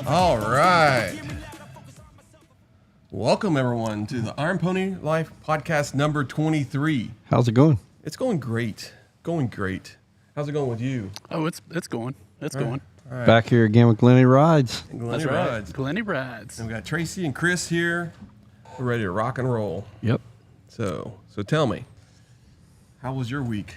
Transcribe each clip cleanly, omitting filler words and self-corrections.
All right. Welcome, everyone, to the Iron Pony Life podcast number 23. How's it going? It's going great. Going great. How's it going with you? Oh, it's going. It's going. All right. Back here again with Glenny Rides. Glenny That's Rides. right. Glenny Rides. And we got Tracy and Chris here. We're ready to rock and roll. Yep. So tell me, how was your week?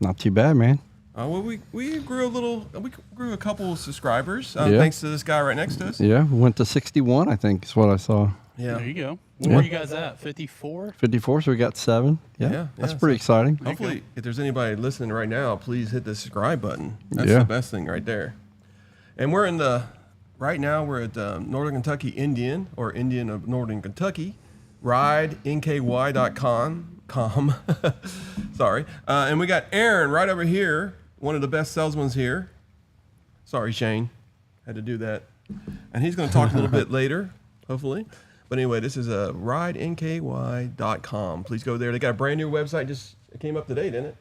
Not too bad, man. Well, we grew a little. We grew a couple of subscribers Yeah. thanks to this guy right next to us. Yeah, we went to 61, I think, is what I saw. Yeah. There you go. Where Yeah. were you guys at? 54? 54, so we got 7. Yeah, that's pretty exciting. Hopefully, if there's anybody listening right now, please hit the subscribe button. That's Yeah. the best thing right there. And we're right now we're at Northern Kentucky Indian, or Indian of Northern Kentucky, RideNKY.com. Sorry. And we got Aaron right over here, one of the best salesmen here. Sorry, Shane. Had to do that. And he's going to talk a little bit later, hopefully. But anyway, this is RideNKY.com. Please go there. They got a brand new website. It came up to date, didn't it?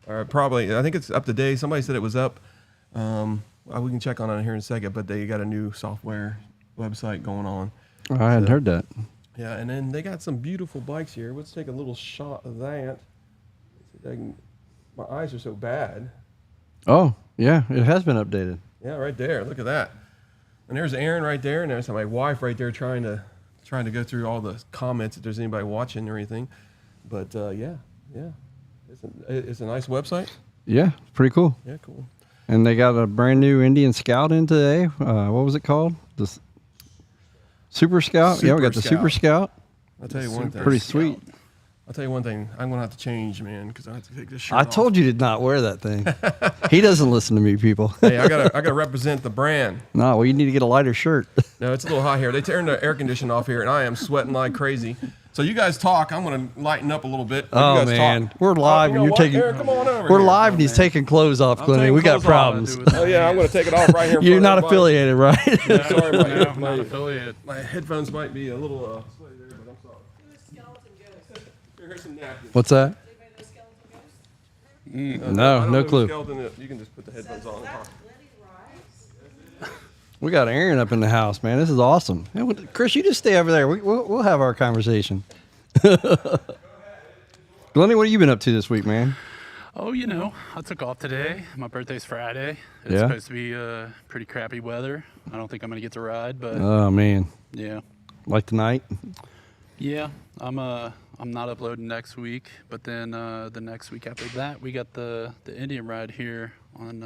Or probably. I think it's up to date. Somebody said it was up. We can check on it here in a second. But they got a new software website going on. I hadn't heard that. Yeah, and then they got some beautiful bikes here. Let's take a little shot of that. My eyes are so bad. Oh, yeah, it has been updated. Yeah, right there. Look at that. And there's Aaron right there, and there's my wife right there trying to go through all the comments if there's anybody watching or anything. But yeah, it's a nice website. Yeah, pretty cool. Yeah, cool. And they got a brand new Indian Scout in today. What was it called? The Super Scout? Yeah, we got the Super Scout. I'll tell you one thing. Pretty sweet. I'll tell you one thing. I'm gonna have to change, man, because I have to take this shirt I off. told you to not wear that thing. He doesn't listen to me, people. Hey, I gotta represent the brand. No, well, you need to get a lighter shirt. No, it's a little hot here. They turned the air conditioning off here, and I am sweating like crazy. So you guys talk. I'm gonna lighten up a little bit. Oh, you guys man. talk. We're live, You and know you're what, taking... Eric, come on over We're here. live, and he's taking clothes off, Glenny. taking We got clothes problems. Oh yeah, I'm gonna take it off right here. In You're front not of affiliated, right? Yeah, sorry, No, not affiliated. my headphones might be a little sweaty there, but I'm sorry. Here's some napkins. What's that? I No, don't no know clue. skeleton. You can just put the headphones on. We got Aaron up in the house, man. This is awesome. Hey, Chris, you just stay over there. We'll have our conversation. Glenny, what have you been up to this week, man? Oh, I took off today. My birthday's Friday. It's Yeah? supposed to be pretty crappy weather. I don't think I'm going to get to ride, but Oh, man. yeah. Like tonight? Yeah, I'm not uploading next week, but then the next week after that, we got the Indian ride here on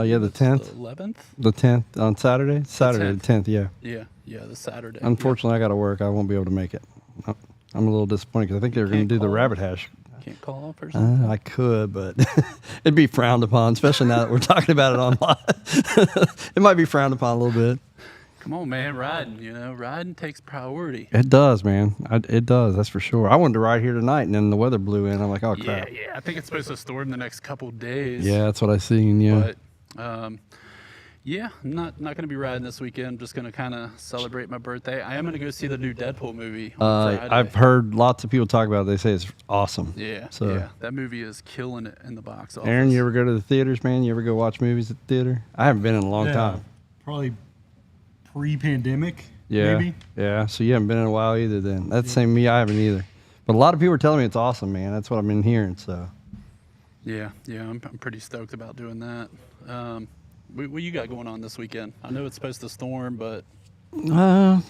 Yeah, the 10th? the 11th. The 10th on Saturday? Saturday, the 10th, yeah. Yeah, the Saturday. Unfortunately, I got to work. I won't be able to make it. I'm a little disappointed because I think they were going to Can't do the call. rabbit hash. Can't call off or something. I could, but it'd be frowned upon, especially now that we're talking about it online. It might be frowned upon a little bit. Come on, man, riding. Riding takes priority. It does, man. It does, that's for sure. I wanted to ride here tonight, and then the weather blew in. I'm like, oh, crap. Yeah. I think it's supposed to storm the next couple days. Yeah, that's what I seen, yeah. But yeah, I'm not going to be riding this weekend. I'm just going to kind of celebrate my birthday. I am going to go see the new Deadpool movie on Friday. I've heard lots of people talk about it. They say it's awesome. Yeah, So, yeah. That movie is killing it in the box office. Aaron, you ever go to the theaters, man? You ever go watch movies at the theater? I haven't been in a long time. Probably pre-pandemic, Yeah. maybe. Yeah, so you haven't been in a while either then. That's the same me, I haven't either. But a lot of people are telling me it's awesome, man. That's what I've been hearing, so. Yeah, I'm pretty stoked about doing that. What you got going on this weekend? I know it's supposed to storm, but Well,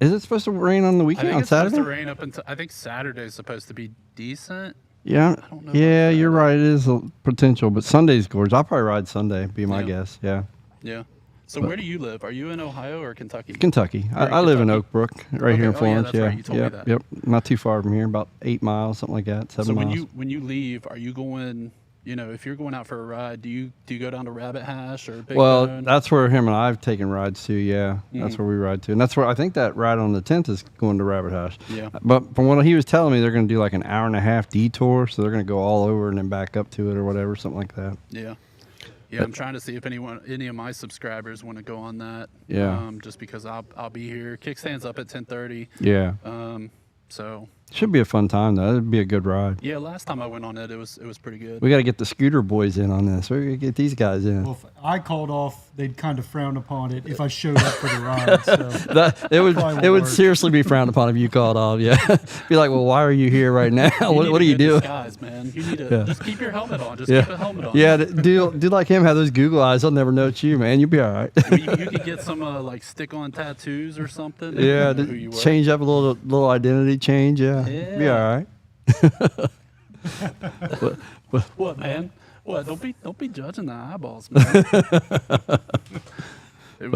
is it supposed to rain on the I weekend, think on it's Saturday? supposed to rain up until I think Saturday's supposed to be decent. Yeah, I don't know yeah, about you're that. right. It is a potential, but Sunday's gorgeous. I'll probably ride Sunday, be my Yeah. guess, yeah. Yeah. So where do you live? Are you in Ohio or Kentucky? Kentucky. You're in I live in Kentucky. Oak Brook, right here in Okay. Oh, yeah, Florence. that's right. You told me yep, that. Yep, not too far from here, about 8 miles, something like that, 7 So miles. when you leave, are you going? If you're going out for a ride, do you go down to Rabbit Hash or Big Well, Bone? that's where him and I have taken rides to, yeah. That's where we ride to. And that's where I think that ride on the 10th is going to Rabbit Hash. Yeah. But from what he was telling me, they're going to do like an hour and a half detour. So they're going to go all over and then back up to it or whatever, something like that. Yeah. Yeah, I'm trying to see if any of my subscribers want to go on that. Yeah. Just because I'll be here. Kickstand's up at 10:30. Yeah. So Should be a fun time, though. It'd be a good ride. yeah, last time I went on it, it was pretty good. We got to get the scooter boys in on this. We got to get these guys in. Well, I called off, they'd kind of frown upon it if I showed up for the ride. So It would seriously be frowned upon if you called off. Yeah, be like, well, why are you here right now? What are you doing? Disguise, man. You need to just keep your helmet on. Just Yeah. keep a helmet on. Yeah, do like him, have those Google eyes. They'll never know it's you, man. You'll be all right. You could get some like stick-on tattoos or something. Yeah, who you were. change up a little identity change. Yeah, be all right. What, man? What? Don't be judging the eyeballs, man.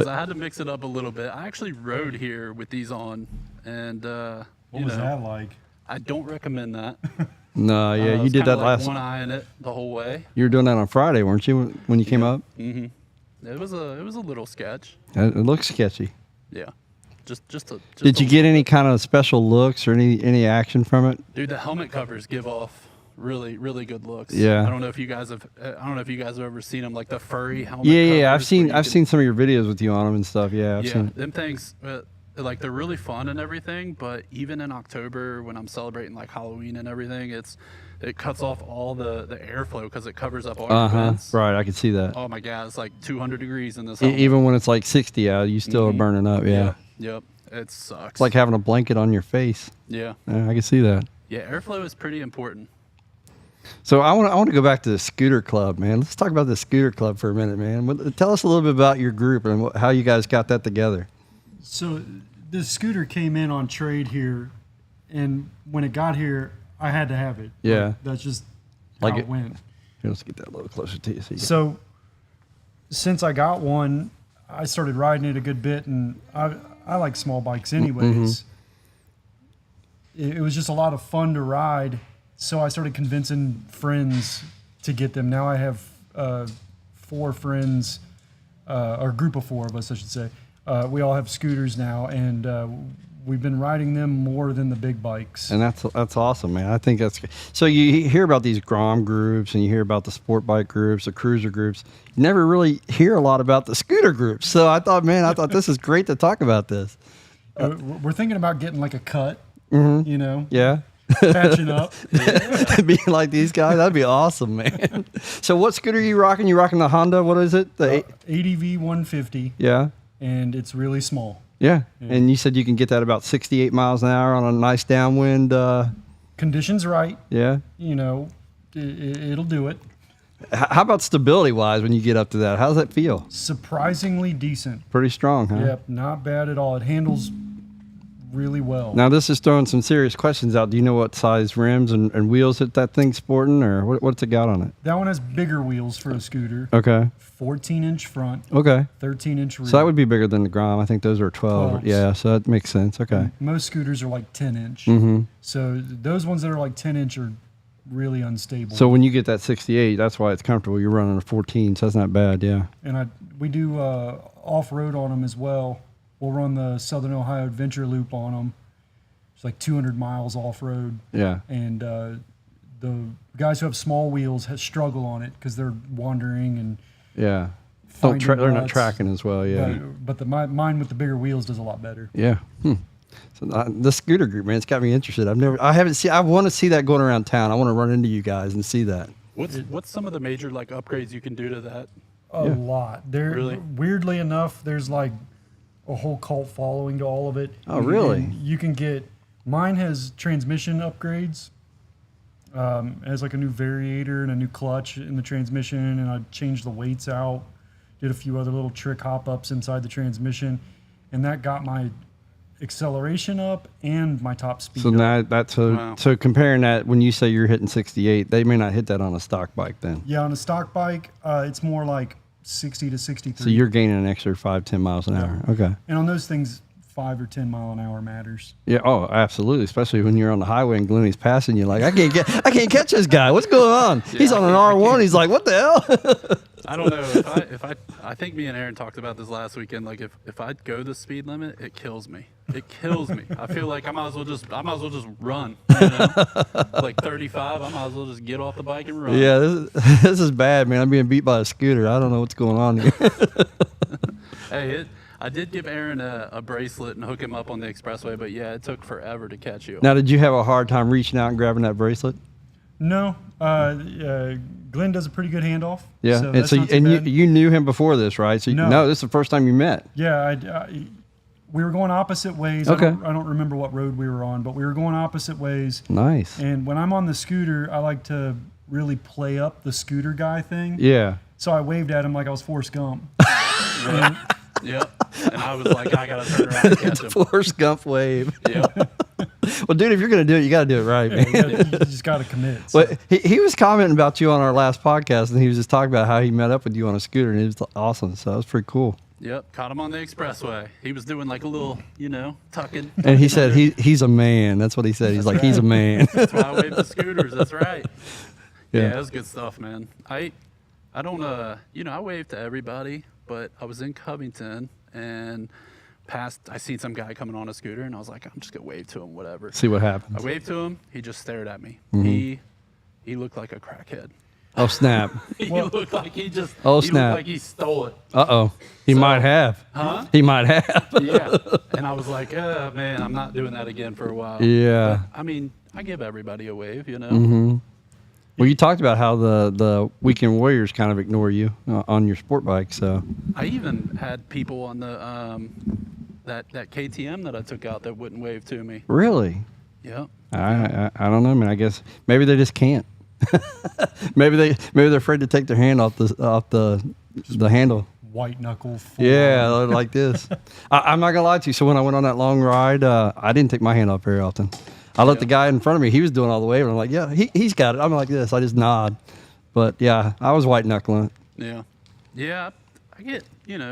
I had to mix it up a little bit. I actually rode here with these on, and what was that like? I don't recommend that. No, yeah, It you was did kinda that like last. one eye in it the whole way. You were doing that on Friday, weren't you? When you came up, It was a little sketch. it looks sketchy. Yeah. Just Did you get any kind of special looks or any action from it? Dude, the helmet covers give off really good looks. Yeah. I don't know if you guys have ever seen them, like the furry helmet. Yeah, covers where you I've can- seen some of your videos with you on them and stuff. Yeah, I've Yeah, seen it. them things, like they're really fun and everything. But even in October, when I'm celebrating like Halloween and everything, it cuts off all the airflow because it covers up all your vents. Right, I can see that. Oh my God, it's like 200 degrees in this. Helmet. Even when it's like 60 out, you still are burning up. Yeah. Yep. It sucks. It's like having a blanket on your face. Yeah. Yeah, I can see that. Yeah, airflow is pretty important. So I want to go back to the scooter club, man. Let's talk about the scooter club for a minute, man. Tell us a little bit about your group and how you guys got that together. So the scooter came in on trade here, and when it got here, I had to have it. Yeah. Like, that's just Like how it- it went. Here, let's get that a little closer to you. So since I got one, I started riding it a good bit, and I like small bikes anyways. It was just a lot of fun to ride, so I started convincing friends to get them. Now I have 4 friends, or a group of 4 of us, I should say. We all have scooters now, and we've been riding them more than the big bikes. And that's awesome, man. I think that's good. So you hear about these Grom groups and you hear about the sport bike groups, the cruiser groups. You never really hear a lot about the scooter groups. So I thought this is great to talk about this. We're thinking about getting like a cut, you know, Yeah. patching up. Being like these guys, that'd be awesome, man. So what scooter are you rocking? You rocking the Honda? What is it? The ADV 150, yeah. and it's really small. Yeah. And you said you can get that about 68 miles an hour on a nice downwind. Conditions right, Yeah. you know, it'll do it. How about stability wise when you get up to that? How does that feel? Surprisingly decent. Pretty strong, huh? Yep, not bad at all. It handles really well. Now this is throwing some serious questions out. Do you know what size rims and wheels that thing's sporting, or what's it got on it? That one has bigger wheels for a scooter. Okay. 14-inch front, Okay. 13-inch rear. So that would be bigger than the Grom. I think those are 12. 12s. Yeah, so that makes sense. Okay. Most scooters are like 10-inch. Mm-hmm. So those ones that are like 10-inch are really unstable. So when you get that 68, that's why it's comfortable. You're running a 14, so that's not bad. Yeah. And we do off-road on them as well. We'll run the Southern Ohio Adventure Loop on them. It's like 200 miles off-road. Yeah. And the guys who have small wheels struggle on it because they're wandering and Yeah. finding They're not ruts. tracking as well. Yeah. But mine with the bigger wheels does a lot better. Yeah. So the scooter group, man, it's got me interested. I want to see that going around town. I want to run into you guys and see that. What's some of the major like upgrades you can do to that? A lot. Really? Weirdly enough, there's like a whole cult following to all of it. Oh, really? And you can get. Mine has transmission upgrades. It has like a new variator and a new clutch in the transmission, and I changed the weights out. Did a few other little trick hop ups inside the transmission, and that got my acceleration up and my top speed. So up. now Wow. so comparing that, when you say you're hitting 68, they may not hit that on a stock bike then. Yeah, on a stock bike, it's more like 60 to 63. So you're gaining an extra 5-10 miles an hour. Okay. And on those things, 5 or 10 mile an hour matters. Yeah. Oh, absolutely. Especially when you're on the highway and Glenny's passing you, like I can't catch this guy. What's going on? He's on an R1. He's like, what the hell? I don't know I think me and Aaron talked about this last weekend. Like if I go the speed limit, it kills me. It kills me. I feel like I might as well just run. You know? Like 35, I might as well just get off the bike and run. Yeah. This is bad, man. I'm being beat by a scooter. I don't know what's going on here. Hey, I did give Aaron a bracelet and hook him up on the expressway, but yeah, it took forever to catch you. Now, did you have a hard time reaching out and grabbing that bracelet? No, Glenn does a pretty good handoff. Yeah, so and that's so not too bad. you knew him before this, right? So No. no, this is the first time you met. Yeah, we were going opposite ways. Okay. I don't remember what road we were on, but we were going opposite ways. Nice. And when I'm on the scooter, I like to really play up the scooter guy thing. Yeah. So I waved at him like I was Forrest Gump. Yep. And I was like, I gotta turn around and catch him. Forrest Gump wave. Yep. Well, dude, if you're gonna do it, you got to do it right, man. You just got to commit. So. Well, he was commenting about you on our last podcast, and he was just talking about how he met up with you on a scooter, and it was awesome. So that was pretty cool. Yep. Caught him on the expressway. He was doing like a little, tucking. And he said he's a man. That's what he said. He's like, he's a man. That's why I wave the scooters. That's right. Yeah. Yeah, it was good stuff, man. I don't I wave to everybody, but I was in Covington and I seen some guy coming on a scooter, and I was like, I'm just gonna wave to him, whatever. See what happens. I waved to him. He just stared at me. Mm-hmm. He looked like a crackhead. Oh snap! He looked like he just. Oh, he snap. looked like he stole it. He might have. Huh? He might have. Yeah. And I was like, man, I'm not doing that again for a while. Yeah. But, I mean, I give everybody a wave, Mm-hmm. Well, you talked about how the weekend warriors kind of ignore you on your sport bike. So I even had people on the that KTM that I took out that wouldn't wave to me. really, Yeah. I don't know, man. I guess maybe they just can't. maybe they're afraid to take their hand off the handle. White knuckle. Yeah, like this. I'm not gonna lie to you. So when I went on that long ride, I didn't take my hand off very often. I let the guy in front of me. He was doing all the way, and I'm like, yeah, he's got it. I'm like this. I just nod. But yeah, I was white knuckling it. Yeah. Yeah. I get,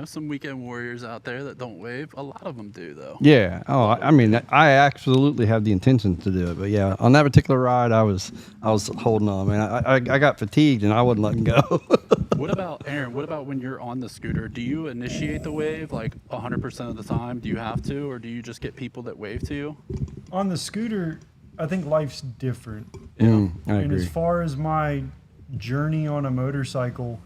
some weekend warriors out there that don't wave. A lot of them do, though. Yeah. Oh, I mean, I absolutely have the intention to do it. But yeah, on that particular ride, I was holding on, man. I got fatigued and I wasn't letting go. What about, Aaron, when you're on the scooter? Do you initiate the wave like 100% of the time? Do you have to, or do you just get people that wave to you? On the scooter, I think life's different. I And agree. as far as my journey on a motorcycle,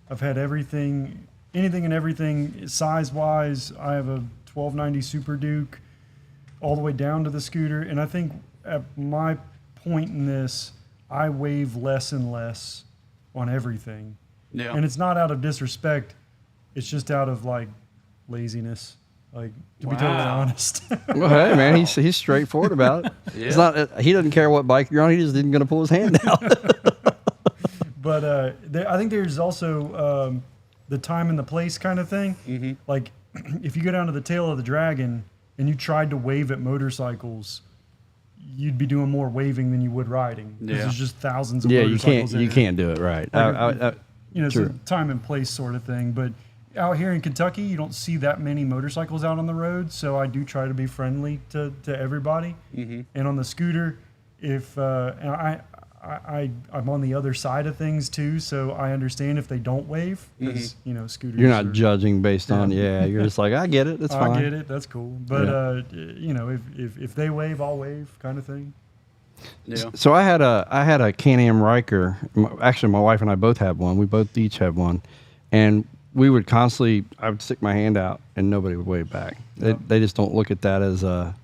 I've had anything and everything size-wise. I have a 1290 Super Duke all the way down to the scooter. And I think at my point in this, I wave less and less on everything. Yeah. And it's not out of disrespect. It's just out of like laziness. Like, to be totally Wow. honest. Well, hey, man, he's straightforward about it. Yeah. It's not. He doesn't care what bike you're on. He just isn't going to pull his hand out. But I think there's also the time and the place kind of thing. Mm-hmm. Like, if you go down to the tail of the dragon and you tried to wave at motorcycles, you'd be doing more waving than you would riding. Because Yeah. there's just thousands of Yeah, you motorcycles can't. You there. can't do it right. Like, it's true. a time and place sort of thing. But out here in Kentucky, you don't see that many motorcycles out on the road, so I do try to be friendly to everybody. Mm-hmm. And on the scooter, if and I'm on the other side of things too, so I understand if they don't wave, because scooters. You're not are- judging based on. Yeah, you're just like, I get it. That's fine. I get it. That's cool. But if they wave, I'll wave, kind of thing. Yeah. So I had a Can-Am Riker. Actually, my wife and I both had one. We both each had one, and we would constantly. I would stick my hand out, and nobody would wave back. They just don't look at that as And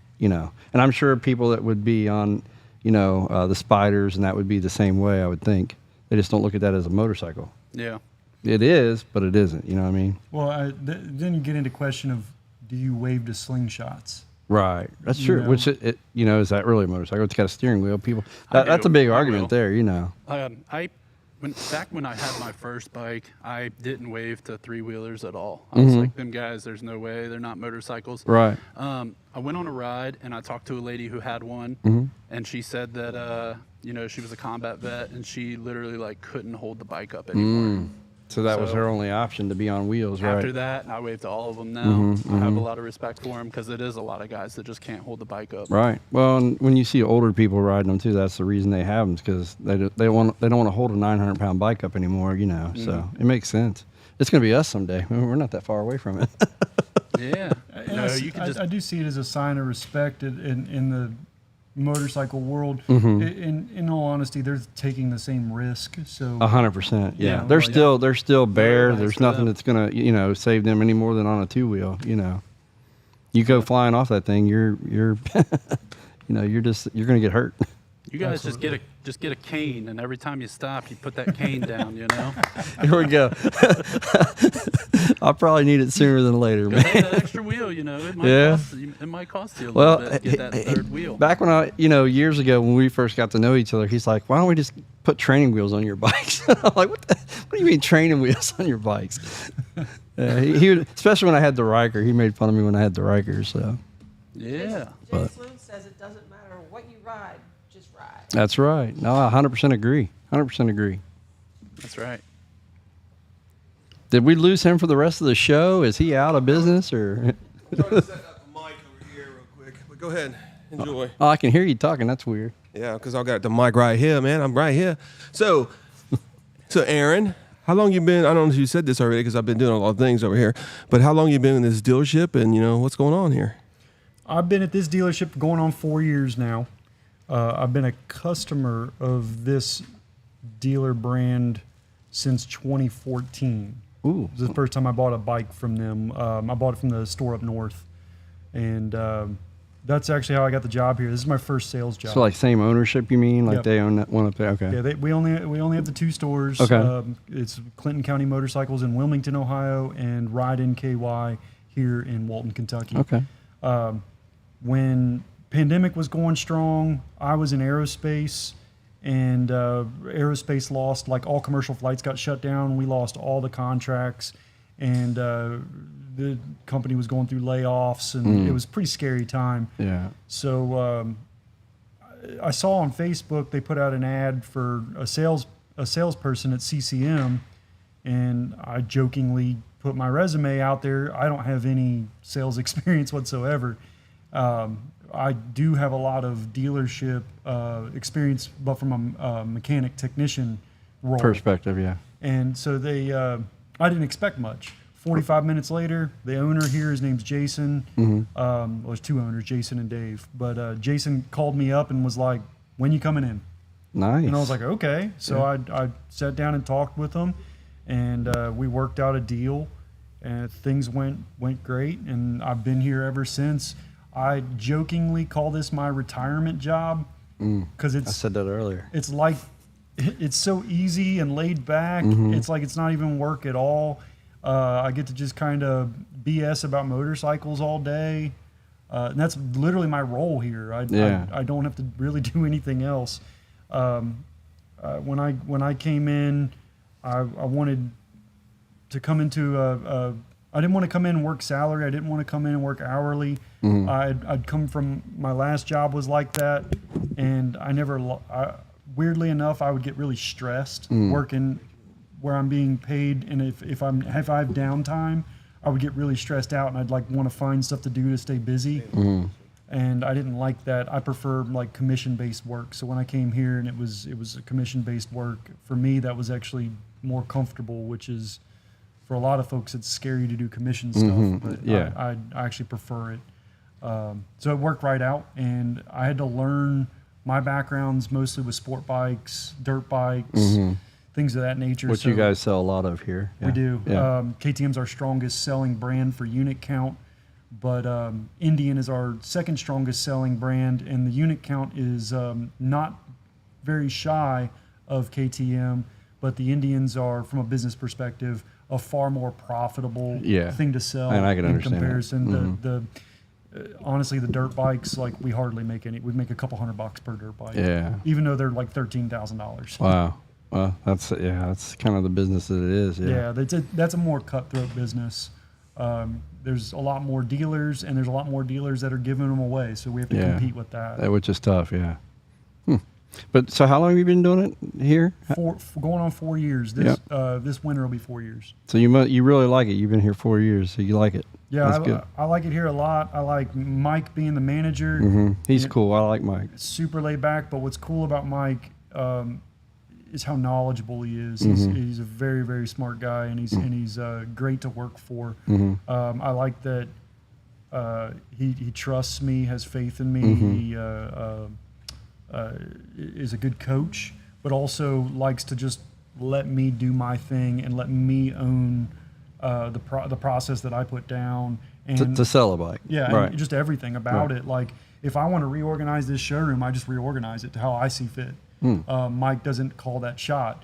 I'm sure people that would be on, the Spiders, and that would be the same way. I would think they just don't look at that as a motorcycle. Yeah. It is, but it isn't. You know what I mean? Well, then you get into question of, do you wave to slingshots? Right. That's You true. know. Which is that really a motorcycle? It's got a steering wheel. People. I That's do. a big I argument will. there. Back when I had my first bike, I didn't wave to three-wheelers at all. I was like, them guys, there's no way. They're not motorcycles. Right. I went on a ride, and I talked to a lady who had one, and she said that, she was a combat vet, and she literally, couldn't hold the bike up anymore. So that was So- her only option to be on wheels, right? After that, I wave to all of them now. I have a lot of respect for them because it is a lot of guys that just can't hold the bike up. Right. Well, and when you see older people riding them too, that's the reason they have them, because they don't want to hold a 900-pound bike up anymore. So it makes sense. It's going to be us someday. We're not that far away from it. Yeah. And No, you can just. I do see it as a sign of respect in the motorcycle world. Mm-hmm. In all honesty, they're taking the same risk. So 100%. Yeah. Yeah, They're like- still bare. nice There's for nothing them. that's going to save them any more than on a two-wheel. You go flying off that thing, you're you're going to get hurt. You guys just get a cane, and every time you stop, you put that cane down. You know. Here we go. I'll probably need it sooner than later, man. Hey, that extra wheel, you know, it might cost you a little bit to get that third wheel. Back when years ago when we first got to know each other, he's like, "Why don't we just put training wheels on your bikes?" I'm like, "What do you mean training wheels on your bikes?" He would, especially when I had the Riker. He made fun of me when I had the Riker. So. Yeah. Jay Sloan says it doesn't matter what you ride, just ride. That's right. No, I 100% agree. 100% agree. That's right. Did we lose him for the rest of the show? Is he out of business or? I'm trying to set up a mic over here real quick. But go ahead, enjoy. Oh, I can hear you talking. That's weird. Yeah, because I got the mic right here, man. I'm right here. So Aaron, how long you been? I don't know if you said this already because I've been doing a lot of things over here. But how long you been in this dealership, and what's going on here? I've been at this dealership going on 4 years now. I've been a customer of this dealer brand since 2014. Ooh. It was the first time I bought a bike from them. I bought it from the store up north. And that's actually how I got the job here. This is my first sales job. So like same ownership, you mean? Like Yep. they own that one up there? Okay. Yeah, we only have the 2 stores. Okay. It's Clinton County Motorcycles in Wilmington, Ohio, and RideNKY here in Walton, Kentucky. Okay. When pandemic was going strong, I was in aerospace, and aerospace lost, like all commercial flights got shut down. We lost all the contracts, and the company was going through layoffs, and it was a pretty scary time. Yeah. So I saw on Facebook they put out an ad for a salesperson at CCM, and I jokingly put my resume out there. I don't have any sales experience whatsoever. I do have a lot of dealership experience, but from a mechanic technician role. Perspective, yeah. And so I didn't expect much. 45 minutes later, the owner here, his name's Jason. Well, there's 2 owners, Jason and Dave. But Jason called me up and was like, "When you coming in?" Nice. And I was like, "Okay." So I sat down and talked with him, and we worked out a deal, and things went great. And I've been here ever since. I jokingly call this my retirement job because I said that earlier. it's like it's so easy and laid back. It's like it's not even work at all. I get to just kind of BS about motorcycles all day. And that's literally my role here. I don't have to really do anything else. When I came in, I wanted to come into I didn't want to come in and work salary. I didn't want to come in and work hourly. I'd come from, my last job was like that, and weirdly enough, I would get really stressed working where I'm being paid, and if I have downtime, I would get really stressed out, and I'd like want to find stuff to do to stay busy. And I didn't like that. I prefer like commission-based work. So when I came here and it was a commission-based work, for me that was actually more comfortable, which is, for a lot of folks, it's scary to do commission stuff, but I actually prefer it. So it worked right out, and I had to learn. My background's mostly with sport bikes, dirt bikes, things of that nature. Which you guys sell a lot of here. We do. Yeah. KTM's our strongest selling brand for unit count, but Indian is our second strongest selling brand, and the unit count is not very shy of KTM, but the Indians are, from a business perspective, a far more profitable thing to sell. And I can understand comparison. Honestly, the dirt bikes, like, we hardly make any. We make a couple $100 per dirt bike. Yeah. Even though they're like $13,000. Wow. Well, that's kind of the business that it is. Yeah. Yeah, that's a more cutthroat business. There's a lot more dealers, and there's a lot more dealers that are giving them away. So we have to compete with that. Which is tough. Yeah. But so how long have you been doing it here? Going on 4 years. This winter will be 4 years. So you really like it. You've been here 4 years, so you like it. Yeah, I like it here a lot. I like Mike being the manager. He's cool. I like Mike. Super laid back. But what's cool about Mike is how knowledgeable he is. He's a very, very smart guy, and he's great to work for. I like that he trusts me, has faith in me. He is a good coach, but also likes to just let me do my thing and let me own the process that I put down, and To sell a bike. yeah, Right. and just everything about it. Like, if I want to reorganize this showroom, I just reorganize it to how I see fit. Mike doesn't call that shot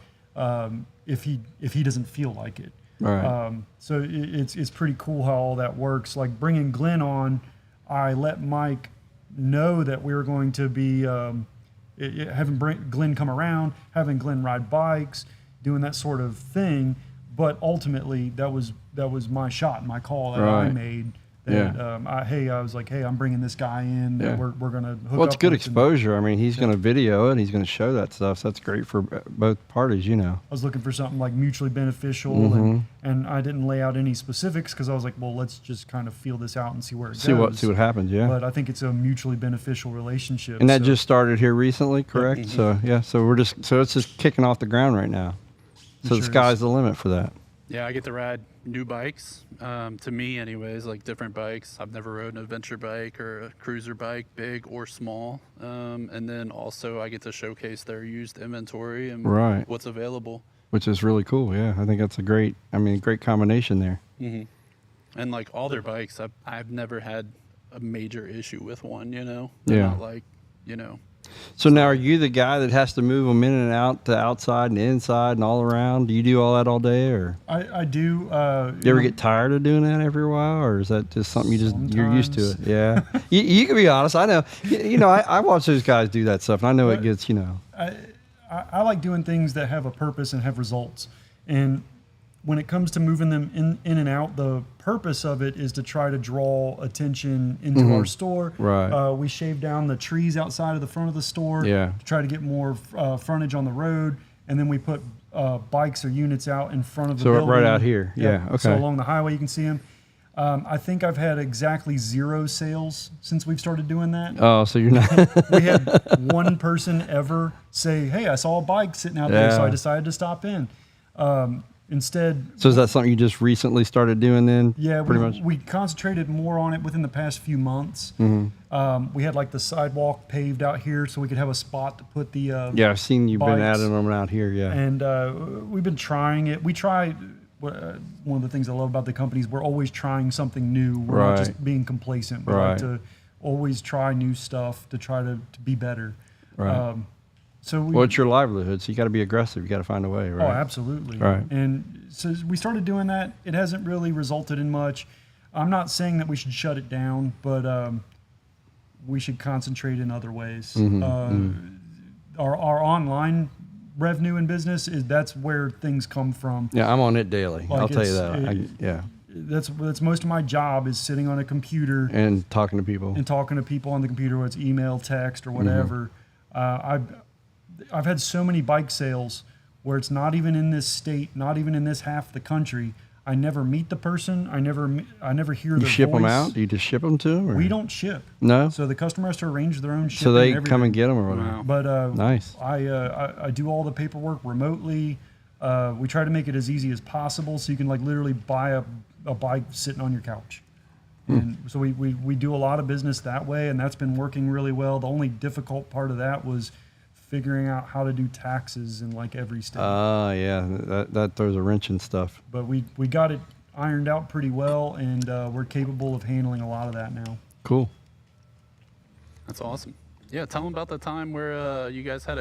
if he doesn't feel like it. Right. So it's pretty cool how all that works. Like bringing Glenn on, I let Mike know that we were going to be having Glenn come around, having Glenn ride bikes, doing that sort of thing. But ultimately, that was my shot, my call that I made. That, I was like, hey, I'm bringing this guy in. That we're going to hook up. Well, it's good with exposure. I mean, he's going to video it. And he's going to show that stuff. So that's great for both parties, you know. I was looking for something like mutually beneficial, and I didn't lay out any specifics because I was like, well, let's just kind of feel this out and see where it goes. See what happens, yeah. But I think it's a mutually beneficial relationship. And that just started here recently, correct? So so it's just kicking off the ground right now. So the sky's the limit for that. Yeah, I get to ride new bikes. To me, anyways, like different bikes. I've never rode an adventure bike or a cruiser bike, big or small. And then also I get to showcase their used inventory and what's available. Which is really cool. Yeah, I think that's a great combination there. And like all their bikes, I've never had a major issue with one. You know, Yeah. Not So now, are you the guy that has to move them in and out to outside and inside and all around? Do you do all that all day, or I do. you ever get tired of doing that every while, or is that just something you're used to it? Yeah, you can be honest. I know. I watch those guys do that stuff, and I know it gets I like doing things that have a purpose and have results. And when it comes to moving them in and out, the purpose of it is to try to draw attention into our store. Right. We shave down the trees outside of the front of the store Yeah. to try to get more frontage on the road. And then we put bikes or units out in front of the building. So right out here. Yeah. Okay. So along the highway, you can see them. I think I've had exactly 0 sales since we've started doing that. Oh, so you're not. We had one person ever say, hey, I saw a bike sitting out there, so I decided to stop in. Instead. So is that something you just recently started doing then? Yeah, pretty much. We concentrated more on it within the past few months. We had like the sidewalk paved out here so we could have a spot to put the Yeah, I've seen you've been bikes. adding them out here, yeah. And we've been trying it. We try, one of the things I love about the company is we're always trying something new. We're not just being complacent. We like to always try new stuff to try to be better. Right. So it's your livelihood, so you got to be aggressive. You got to find a way, right? Oh, absolutely. Right. And so we started doing that. It hasn't really resulted in much. I'm not saying that we should shut it down, but we should concentrate in other ways. Our online revenue and business that's where things come from. Yeah, I'm on it daily. Like I'll tell you that. That's most of my job is sitting on a computer and talking to people on the computer, whether it's email, text, or whatever. I've had so many bike sales where it's not even in this state, not even in this half of the country. I never meet the person. I never hear their voice. You ship them out? Do you just ship them to them? Or? We don't ship. No. So the customer has to arrange their own shipping. So they come and get them or whatever. Wow. But nice. I do all the paperwork remotely. We try to make it as easy as possible, so you can like literally buy a bike sitting on your couch. And so we do a lot of business that way, and that's been working really well. The only difficult part of that was figuring out how to do taxes in like every state. Yeah, that throws a wrench in stuff. But we got it ironed out pretty well, and we're capable of handling a lot of that now. Cool. That's awesome. Yeah, tell them about the time where you guys had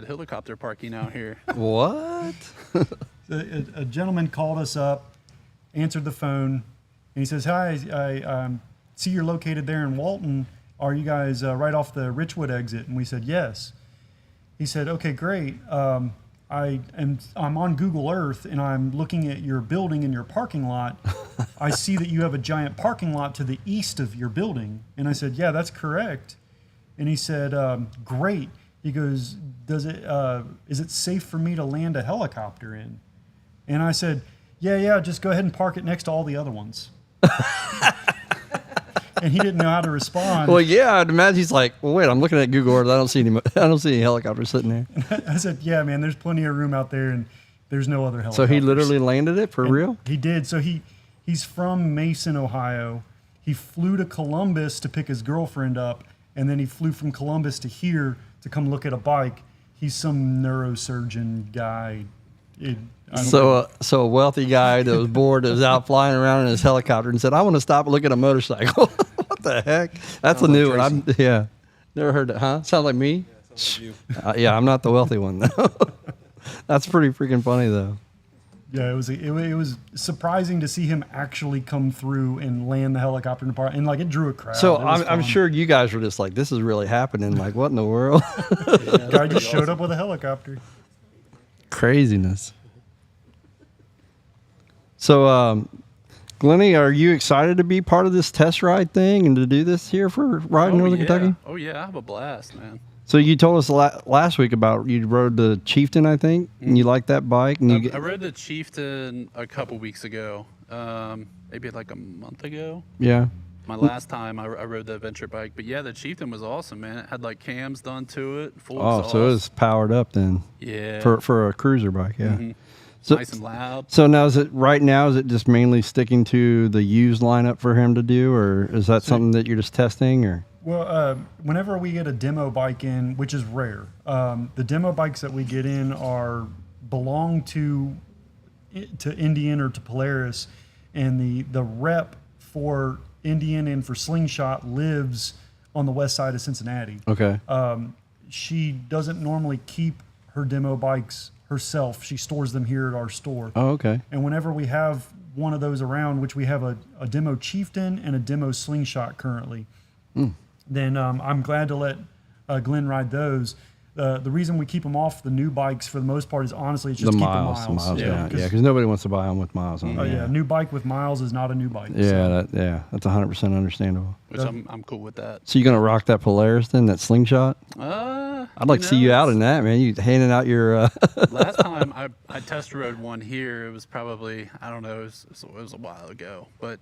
helicopter parking out here. What? A gentleman called us up, answered the phone, and he says, "Hi, I see you're located there in Walton. Are you guys right off the Richwood exit?" And we said, "Yes." He said, "Okay, great. I'm on Google Earth and I'm looking at your building and your parking lot. I see that you have a giant parking lot to the east of your building." And I said, "Yeah, that's correct." And he said, "Great." He goes, is it safe for me to land a helicopter in?" And I said, yeah, just go ahead and park it next to all the other ones. And he didn't know how to respond. Well, yeah, I'd imagine he's like, well, wait, I'm looking at Google Earth. I don't see any helicopters sitting there. I said, "Yeah, man, there's plenty of room out there, and there's no other helicopters." So he literally landed it for real? He did. So he's from Mason, Ohio. He flew to Columbus to pick his girlfriend up, and then he flew from Columbus to here to come look at a bike. He's some neurosurgeon guy. So a wealthy guy that was bored that was out flying around in his helicopter and said, "I want to stop and look at a motorcycle." What the heck? That's a Sounds new like one. Yeah. Never heard that, huh? Sounds like me? Sounds like you. Yeah, I'm not the wealthy one, though. That's pretty freaking funny, though. Yeah, it was surprising to see him actually come through and land the helicopter in the park, and like it drew a crowd. So It was I'm fun. sure you guys were just like, this is really happening. Like, what in the world? Guy just showed up with a helicopter. Craziness. So, Glenny, are you excited to be part of this test ride thing and to do this here for Ride Northern Kentucky? Oh yeah, I have a blast, man. So you told us last week about you rode the Chieftain, I think, and you liked that bike. And I rode the Chieftain a couple weeks ago, maybe like a month ago. yeah. My last time I rode the adventure bike, but yeah, the Chieftain was awesome, man. It had like cams done to it, full exhaust. So it was powered up then. Yeah, For a cruiser bike, yeah. Mhm. So, nice and loud. So now is it just mainly sticking to the used lineup for him to do, or is that something that you're just testing, or? Well, whenever we get a demo bike in, which is rare, the demo bikes that we get in belong to Indian or to Polaris, and the rep for Indian and for Slingshot lives on the west side of Cincinnati. Okay. She doesn't normally keep her demo bikes herself. She stores them here at our store. Oh, okay. And whenever we have one of those around, which we have a demo Chieftain and a demo Slingshot currently, then I'm glad to let Glenn ride those. The reason we keep them off the new bikes for the most part is honestly it's just The keep miles, the miles. yeah, because nobody wants to buy them with miles on Oh them. yeah, a new bike with miles is not a new bike. Yeah, that's 100% understandable. Which I'm cool with that. So you gonna rock that Polaris then, that Slingshot? I'd like to see you out in that, man. You handing out your. Last time I test rode one here, it was probably, I don't know, it was a while ago, but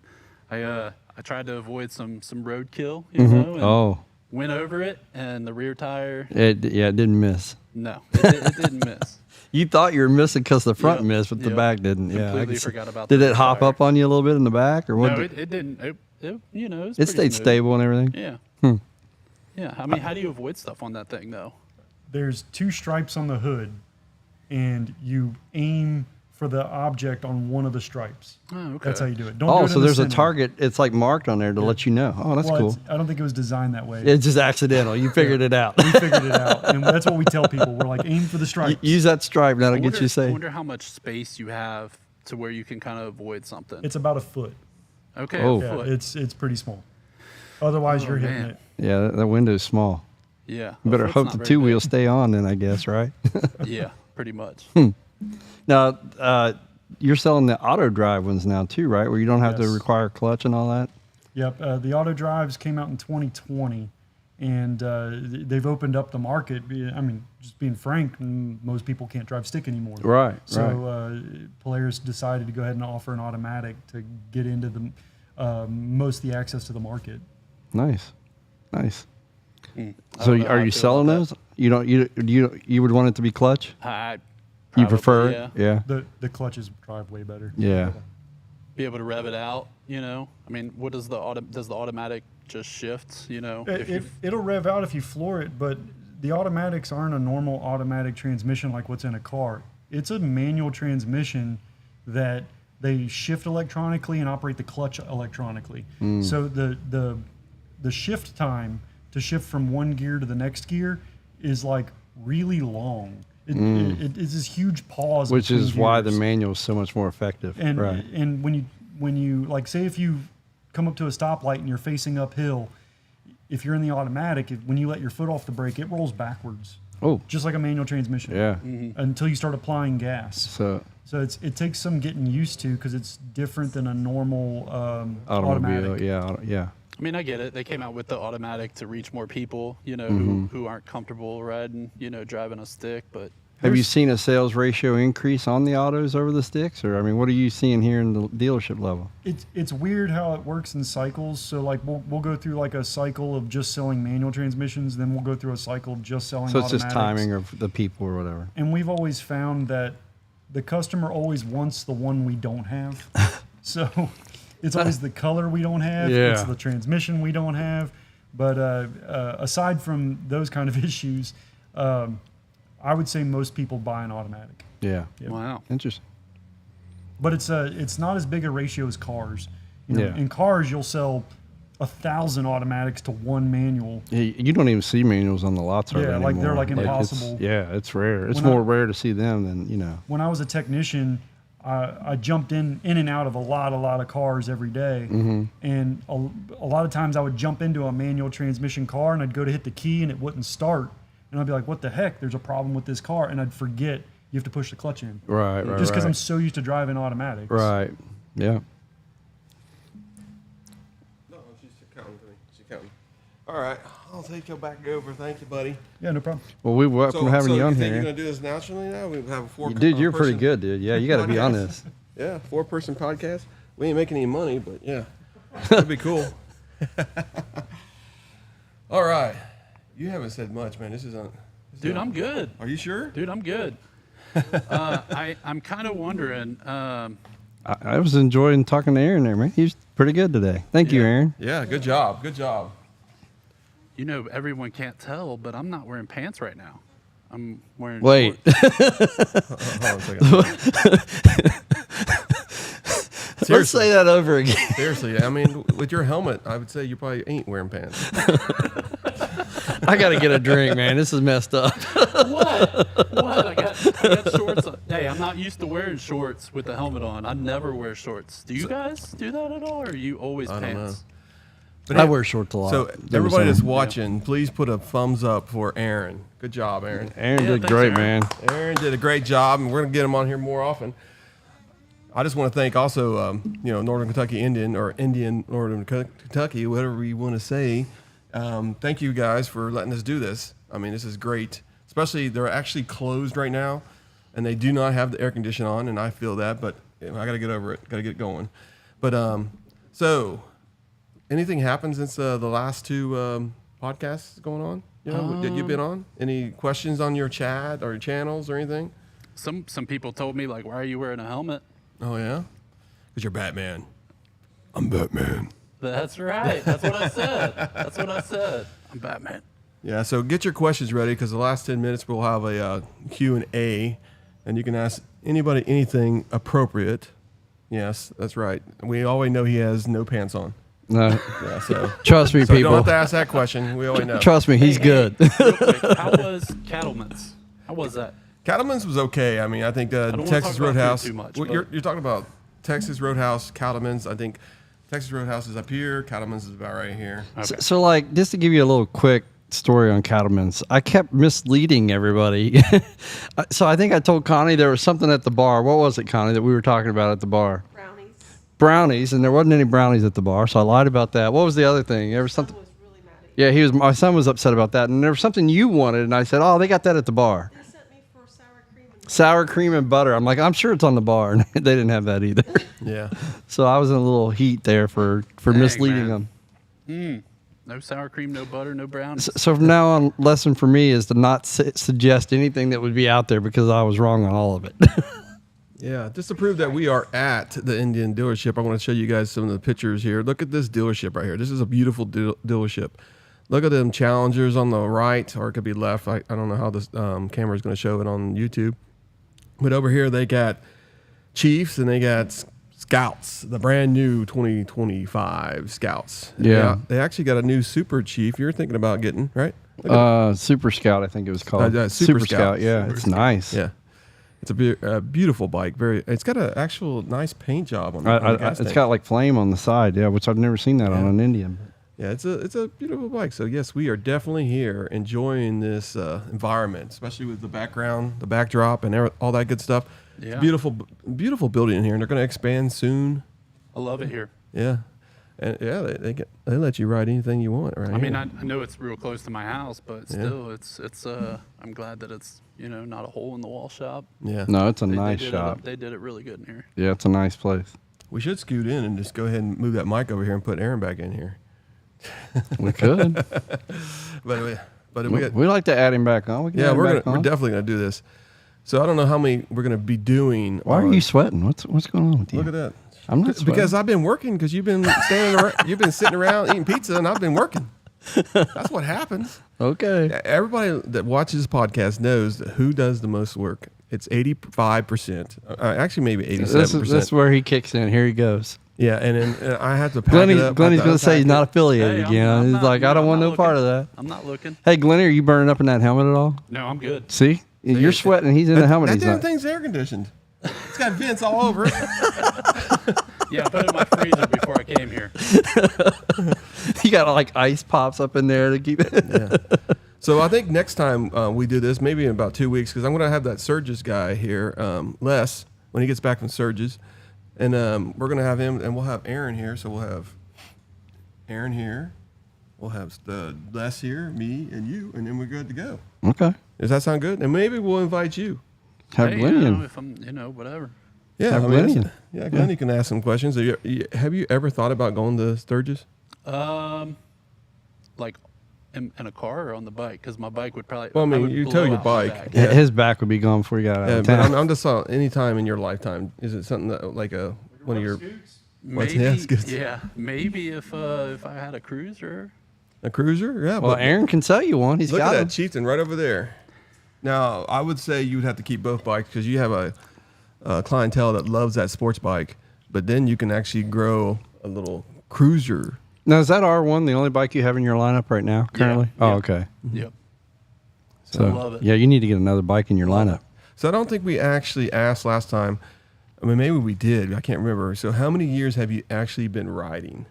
I tried to avoid some roadkill, you know, and went over it, and the rear tire. It didn't miss. No, it didn't miss. You thought you were missing because the front Yep, missed, but the yep. back didn't. Yeah, I Completely can see. forgot about Did the it hop tire. up on you a little bit in the back, or what? No, it didn't. It you know, it was It pretty stayed smooth. stable and everything. Yeah. Yeah. I mean, how do you avoid stuff on that thing though? There's 2 stripes on the hood, and you aim for the object on one of the stripes. Oh, okay. That's how you do it. Don't do it So in the there's a center. target. It's like marked on there to let you know. Oh, that's Well, cool. I don't think it was designed that way. It's just accidental. You figured it out. We figured it out, and that's what we tell people. We're like, aim for the stripes. Use that stripe. That'll I get you I safe. wonder how much space you have to where you can kind of avoid something. It's about a foot. Okay. Oh. A Yeah, foot. it's pretty small. Otherwise, Oh, you're hitting man. it. Yeah, that window's small. Yeah. You a better foot's hope not the very 2 big. wheels stay on then, I guess, right? Yeah, pretty much. Now, you're selling the auto drive ones now too, right? Where you don't have to Yes. require clutch and all that. Yep. The auto drives came out in 2020, and they've opened up the market. I mean, just being frank, most people can't drive stick anymore. Right. So Polaris decided to go ahead and offer an automatic to get into the most of the access to the market. Nice. I So don't know how are I you feel selling about those? You don't. You would want it to be clutch. that. You Probably, prefer yeah. it? Yeah. The clutches drive way better. Yeah. Be able to rev it out, you know. I mean, what does the automatic just shift, you know? if you It'll rev out if you floor it, but the automatics aren't a normal automatic transmission like what's in a car. It's a manual transmission that they shift electronically and operate the clutch electronically. So the shift time to shift from one gear to the next gear is like really long. It is this huge pause, Which between is why the gears. manual is so much more effective. And right. and when you like say if you come up to a stoplight and you're facing uphill, if you're in the automatic, when you let your foot off the brake, it rolls backwards. Oh. Just like a manual transmission. Yeah. Until you start applying gas. So So it takes some getting used to because it's different than a normal automobile. automatic. Yeah. I mean, I get it. They came out with the automatic to reach more people, you know, who aren't comfortable riding, you know, driving a stick. But Have you seen a sales ratio increase on the autos over the sticks, or I mean, what are you seeing here in the dealership level? It's weird how it works in cycles. So like we'll go through like a cycle of just selling manual transmissions, then we'll go through a cycle of just selling So it's just automatics. timing of the people or whatever. And we've always found that the customer always wants the one we don't have. So it's always the color we don't have. Yeah. It's the transmission we don't have. But aside from those kind of issues, I would say most people buy an automatic. Yeah. wow. Interesting. But it's not as big a ratio as cars. You know, Yeah. in cars, you'll sell 1,000 automatics to one manual. You don't even see manuals on the lots Yeah, anymore. like they're like it's- impossible. it's rare. It's When more rare to see them than When I was a technician, I jumped in and out of a lot of cars every day. And a lot of times I would jump into a manual transmission car and I'd go to hit the key and it wouldn't start. And I'd be like, what the heck? There's a problem with this car. And I'd forget you have to push the clutch in. Right. Just because I'm so used to driving automatics. Right. Yeah. No, she's counting to me. She's counting. All right. I'll take you back over. Thank you, buddy. Yeah, no problem. Well, we welcome having you on you think here. you're going to do this naturally now? We have a four Dude, you're pretty person good, dude. Yeah, you got to be on podcast. this. Yeah, 4-person podcast. We ain't making any money, but yeah, that'd be cool. All right. You haven't said much, man. Dude, I'm good. Are you sure? Dude, I'm good. I'm kind of wondering. I was enjoying talking to Aaron there, man. He's pretty good today. Thank you, Aaron. Yeah, good job. Good job. You know, everyone can't tell, but I'm not wearing pants right now. I'm wearing Wait. shorts. Hold on a second. Let's say that over again. Seriously, I mean, with your helmet, I would say you probably ain't wearing pants. I got to get a drink, man. This is messed up. What? I got shorts on. Hey, I'm not used to wearing shorts with the helmet on. I never wear shorts. Do you guys do that at all, or are you always I don't pants? But I wear shorts a lot. So During the everybody that's summer. watching, please put a thumbs up for Aaron. Good job, Aaron. Aaron Yeah, did thanks, great, Aaron. man. Aaron did a great job, and we're gonna get him on here more often. I just want to thank also, Northern Kentucky Indian or Indian Northern Kentucky, whatever you want to say. Thank you guys for letting us do this. I mean, this is great. Especially they're actually closed right now, and they do not have the air condition on, and I feel that, but I got to get over it. Got to get going. But so, anything happened since the last two podcasts going on? That you've been on? Any questions on your chat or your channels or anything? Some people told me, like, why are you wearing a helmet? Oh yeah, because you're Batman. I'm Batman. That's right. That's what I said. I'm Batman. Yeah, so get your questions ready because the last 10 minutes we'll have a Q&A, and you can ask anybody anything appropriate. Yes, that's right. We always know he has no pants on. No, Yeah, so, trust me, so you don't have people. to ask that question. We always know. Trust me, he's good. Real quick, how was Cattleman's? How was that? Cattleman's was okay. I mean, I think don't wanna Texas talk about food Roadhouse. too much, Well, but- you're talking about Texas Roadhouse, Cattleman's. I think Texas Roadhouse is up here. Cattleman's is about right here. Okay. So, like, just to give you a little quick story on Cattleman's, I kept misleading everybody. So I think I told Connie there was something at the bar. What was it, Connie, that we were talking about at the bar? Brownies. Brownies, and there wasn't any brownies at the bar, so I lied about that. What was the other thing? There was Son something. was really mad at you. Yeah, my son was upset about that, and there was something you wanted, and I said, "Oh, they got that at the bar." They sent me for sour cream and Sour cream and butter. I'm like, I'm sure it's on the bar, and they didn't have that either. Yeah. So I was in a little heat there for Dang, misleading man. them. No sour cream, no butter, no brownies. So from now on, lesson for me is to not suggest anything that would be out there because I was wrong on all of it. Yeah, just to prove that we are at the Indian dealership, I want to show you guys some of the pictures here. Look at this dealership right here. This is a beautiful dealership. Look at them Challengers on the right, or it could be left. I don't know how this camera is going to show it on YouTube. But over here, they got Chiefs and they got Scouts, the brand new 2025 Scouts. Yeah. They actually got a new Super Chief you're thinking about getting, right? Look at Super Scout, I think it was called. Super Scout. Yeah, it's nice. yeah. It's a beautiful bike. It's got an actual nice paint job on the gas It's tank. got like flame on the side, yeah, which I've never seen that on an Indian. Yeah, it's a beautiful bike. So yes, we are definitely here enjoying this environment, especially with the background, the backdrop, and all that good stuff. It's Yeah. a beautiful building in here, and they're going to expand soon. I love it here. Yeah, and yeah, they let you ride anything you want, right? I mean, here. I know it's real close to my house, but still, it's I'm glad that it's not a hole in the wall shop. yeah, No, it's a They nice did it- shop. They did it really good in here. Yeah, it's a nice place. we should scoot in and just go ahead and move that mic over here and put Aaron back in here. We could. But we got we like to add him back on. We can yeah, add him we're back we're on. definitely gonna do this. So I don't know how many we're gonna be doing. Why are you sweating? What's going on with you? Look at that. I'm not sweating. Because I've been working. Because you've been standing around, you've been sitting around eating pizza, and I've been working. That's what happens. Okay. Everybody that watches this podcast knows that who does the most work. It's 85%. Actually, maybe 87%. This is where he kicks in. Here he goes. Yeah, and then I have to pack it up. Glenny's going to say he's not affiliated Hey, again. I'm He's not- like, I don't I'm want not no part of looking. that. I'm not looking. Hey, Glenny, are you burning up in that helmet at all? No, I'm good. See? You're sweating. He's in the helmet. That He's damn not. thing's air conditioned. It's got vents all over it. Yeah, I put it in my freezer before I came here. You got like ice pops up in there to keep it. Yeah. So I think next time we do this, maybe in about 2 weeks, because I'm going to have that Surges guy here, Les, when he gets back from Surges. And we're going to have him, and we'll have Aaron here. So we'll have Aaron here. We'll have Les here, me, and you, and then we're good to go. Okay. Does that sound good? And maybe we'll invite you. Have Hey, Glenny in. if I'm, whatever. Yeah, Have I mean, Glenny in. yeah, Glenny can ask some questions. Have you ever thought about going to Sturgis? Like in a car or on the bike? Because my bike would probably. Well, I mean, would you blow tow your out my bike. back. Yeah. His back would be gone before he got out Yeah, of but town. I'm just any time in your lifetime. Is it something that like one of your What's- Maybe, yeah, it's good. yeah, maybe if I had a cruiser. a cruiser? Yeah. Well, but Aaron can sell you one. He's look got at them. that Chieftain right over there. Now, I would say you would have to keep both bikes because you have a clientele that loves that sports bike. But then you can actually grow a little cruiser. Now, is that R1 the only bike you have in your lineup right now, currently? Yeah. Oh, okay. Yep. So, love it. yeah, you need to get another bike in your lineup. So I don't think we actually asked last time. I mean, maybe we did. I can't remember. So how many years have you actually been riding?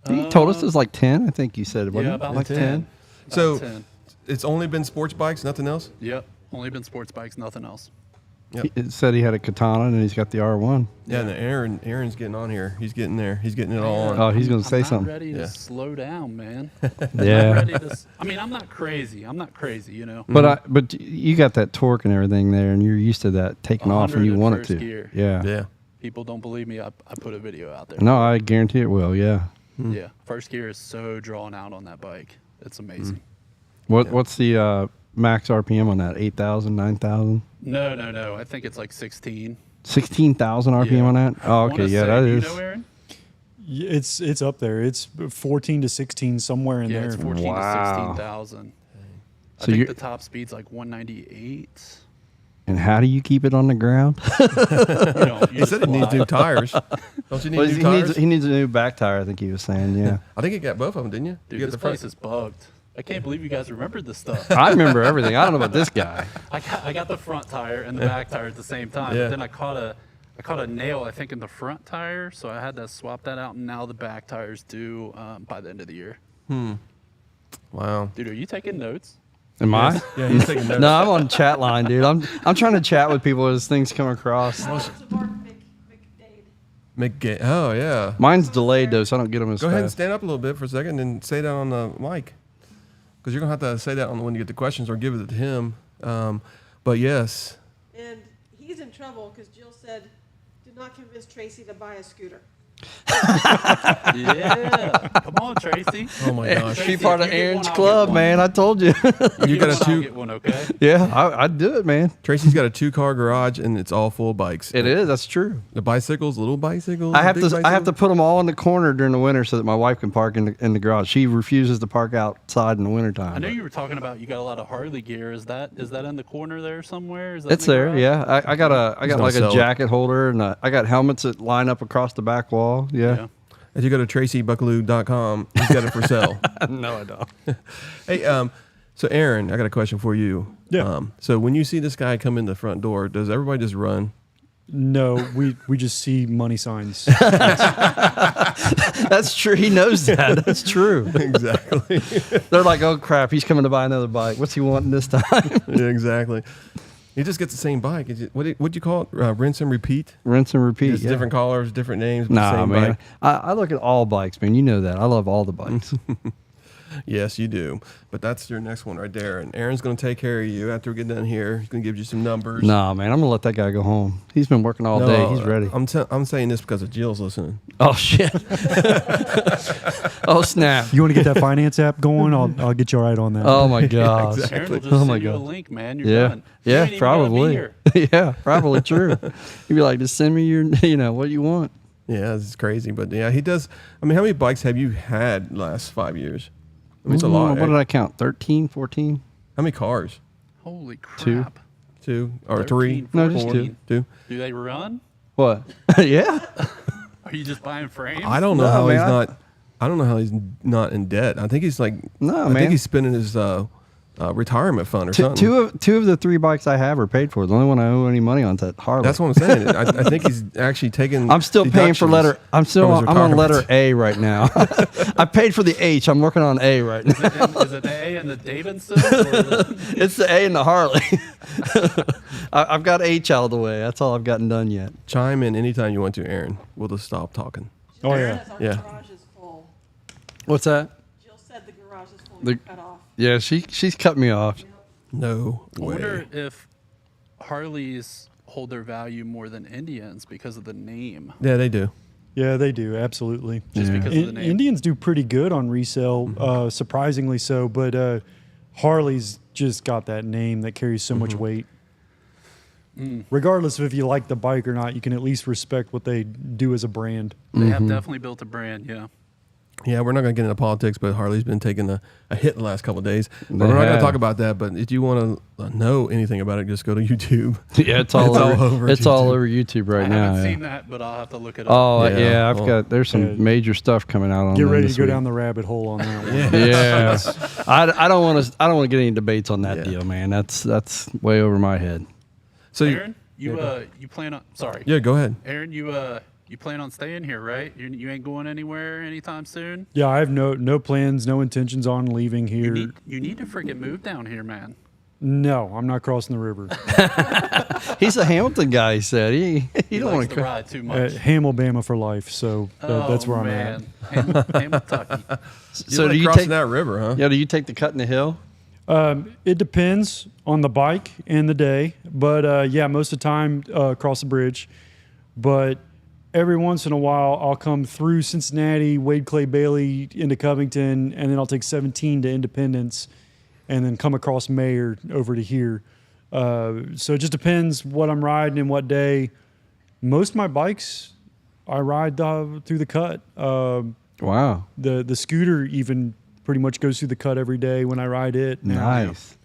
You told us it was like 10, I think you said, wasn't Yeah, it? about Like 10. So 10. it's only been sports bikes, nothing else? Yep. Only been sports bikes, nothing else. Yep. He said he had a Katana and he's got the R1. Yeah, and Aaron's getting on here. He's getting there. He's getting it all on. Oh, he's going to say I'm not something. ready Yeah. to slow down, man. Yeah. Ready to, I mean, I'm not crazy. You know. But you got that torque and everything there, and you're used to that taking off when 100 you in want it first to. gear. Yeah. Yeah. People don't believe me. I put a video out there. No, I guarantee it will. Yeah. Yeah. First gear is so drawn out on that bike. It's amazing. What's the max RPM on that? 8,000, 9,000? No. I think it's like 16. 16,000 RPM Yeah. on that? Oh, I okay. wanna Yeah, say, that do is. You know, Aaron? Yeah, it's up there. It's 14 to 16, somewhere in Yeah, there. it's 14 Wow. to 16,000. I So think you're- the top speed's like 198. And how do you keep it on the ground? He said it needs new tires. Don't you need Well, new he tires? needs a new back tire, I think he was saying. Yeah. I think you got both of them, didn't you? Dude, you got this place is bugged. I can't believe you guys remembered this stuff. I remember everything. I don't know about this guy. I got the front tire and the back tire at the same time. Yeah. But then I caught a nail, I think, in the front tire, so I had to swap that out, and now the back tire's due by the end of the year. Wow. Dude, are you taking notes? Am I? Yeah, he's taking notes. No, I'm on chat line, dude. I'm trying to chat with people as things come across. Hours of Mark McDade. Oh, yeah. Mine's delayed though, so I don't get them as Go ahead and fast. stand up a little bit for a second and say that on the mic. Because you're going to have to say that when you get the questions or give it to him. But yes. And he's in trouble because Jill said, "Do not convince Tracy to buy a scooter." Yeah. Come on, Tracy. Oh, my gosh. Be Tracy, part if of you get Aaron's one, I'll club, get one. man. I told you. You got a I'll two. get one, okay? Yeah, I'd do it, man. Tracy's got a 2-car garage and it's all full of bikes. It is. That's true. The bicycles, little bicycles. I have big to put them all in the corner during the winter so that my wife can park in the garage. She refuses to park outside in the wintertime. I know you were talking about you got a lot of Harley gear. Is that in the corner there somewhere? Is that It's in the there, garage? yeah. I got gonna like a sell it. jacket holder, and I got helmets that line up across the back wall. Yeah. If you go to tracybuckaloo.com, he's got it for sale. No, I don't. Hey, so Aaron, I got a question for you. Yeah. So when you see this guy come in the front door, does everybody just run? No, we just see money signs. That's true. He knows that. That's true. Exactly. They're like, oh crap, he's coming to buy another bike. What's he wanting this time? Yeah, exactly. He just gets the same bike. What'd you call it? Rinse and repeat? Rinse and repeat. Just Yeah. different colors, different names, but Nah, same man. bike. I look at all bikes, man. You know that. I love all the bikes. Yes, you do. But that's your next one right there. And Aaron's going to take care of you after we get done here. He's going to give you some numbers. Nah, man. I'm gonna let that guy go home. He's been working all day. He's ready. I'm saying this because of Jill's listening. Oh shit. Oh snap. You want to get that finance app going? I'll get you right on that. Oh my gosh. exactly. Aaron will just Oh my send you a God. link, man. You're Yeah. done. You Yeah, ain't even gotta be probably. here. Yeah, probably true. You'd be like, just send me your, what you want. Yeah, this is crazy. But yeah, he does. I mean, how many bikes have you had last 5 years? I mean, it's a lot. What did I count? 13, 14? How many cars? Holy crap. Two. 2 or 13, 3? No, just 14. Two. Do they run? What? Yeah. Are you just buying frames? I don't know No, how man, he's not. I don't know how he's not in debt. I think he's like. No, I man. think he's spending his retirement fund or something. Two of the 3 bikes I have are paid for. The only one I owe any money on is that Harley. That's what I'm saying. I think he's actually taking. I'm still paying for deductions I'm from his on letter retirement. A right now. I paid for the H. I'm working on A right now. Is it the A and the Davidson? Or the, It's the A and the Harley. I've got H out of the way. That's all I've gotten done yet. Chime in anytime you want to, Aaron. We'll just stop talking. Oh, Jill yeah. says our Yeah. garage is full. What's that? Jill said the garage is full. The- Cut off. Yeah, she's cut me off. No I way. wonder if Harleys hold their value more than Indians because of the name. Yeah, they do. Yeah, they do. Absolutely. Just Yeah. because of the name. Indians do pretty good on resale, surprisingly so. But Harley's just got that name that carries so much weight. Regardless of if you like the bike or not, you can at least respect what they do as a brand. They have definitely built a brand, yeah. Yeah, we're not going to get into politics, but Harley's been taking a hit the last couple of days. But They we're not going have. to talk about that. But if you want to know anything about it, just go to YouTube. Yeah, it's all over. It's all YouTube. over YouTube right I now. haven't yeah. seen that, but I'll have to look it up. Oh Yeah, yeah, I've well, got. There's some major stuff coming out on. Get them ready to this go week. down the rabbit hole on that one. Yeah, I don't want to. I don't want to get any debates on that Yeah. deal, man. That's way over my head. So Aaron, you plan on sorry. yeah, go ahead. Aaron, you plan on staying here, right? You ain't going anywhere anytime soon. Yeah, I have no plans, no intentions on leaving here. You need to freaking move down here, man. No, I'm not crossing the river. He's a Hamilton guy. He said he don't likes want to to. ride too much. Hamilbama for life. So that's where I'm at. Kentucky. So like do you crossing take that river, huh? Yeah, do you take the cut in the hill? It depends on the bike and the day, but yeah, most of the time across the bridge. But every once in a while, I'll come through Cincinnati, Wade Clay Bailey into Covington, and then I'll take 17 to Independence, and then come across Mayer over to here. So it just depends what I'm riding and what day. Most of my bikes, I ride through the cut. Wow, The scooter even pretty much goes through the cut every day when I ride it. now. nice.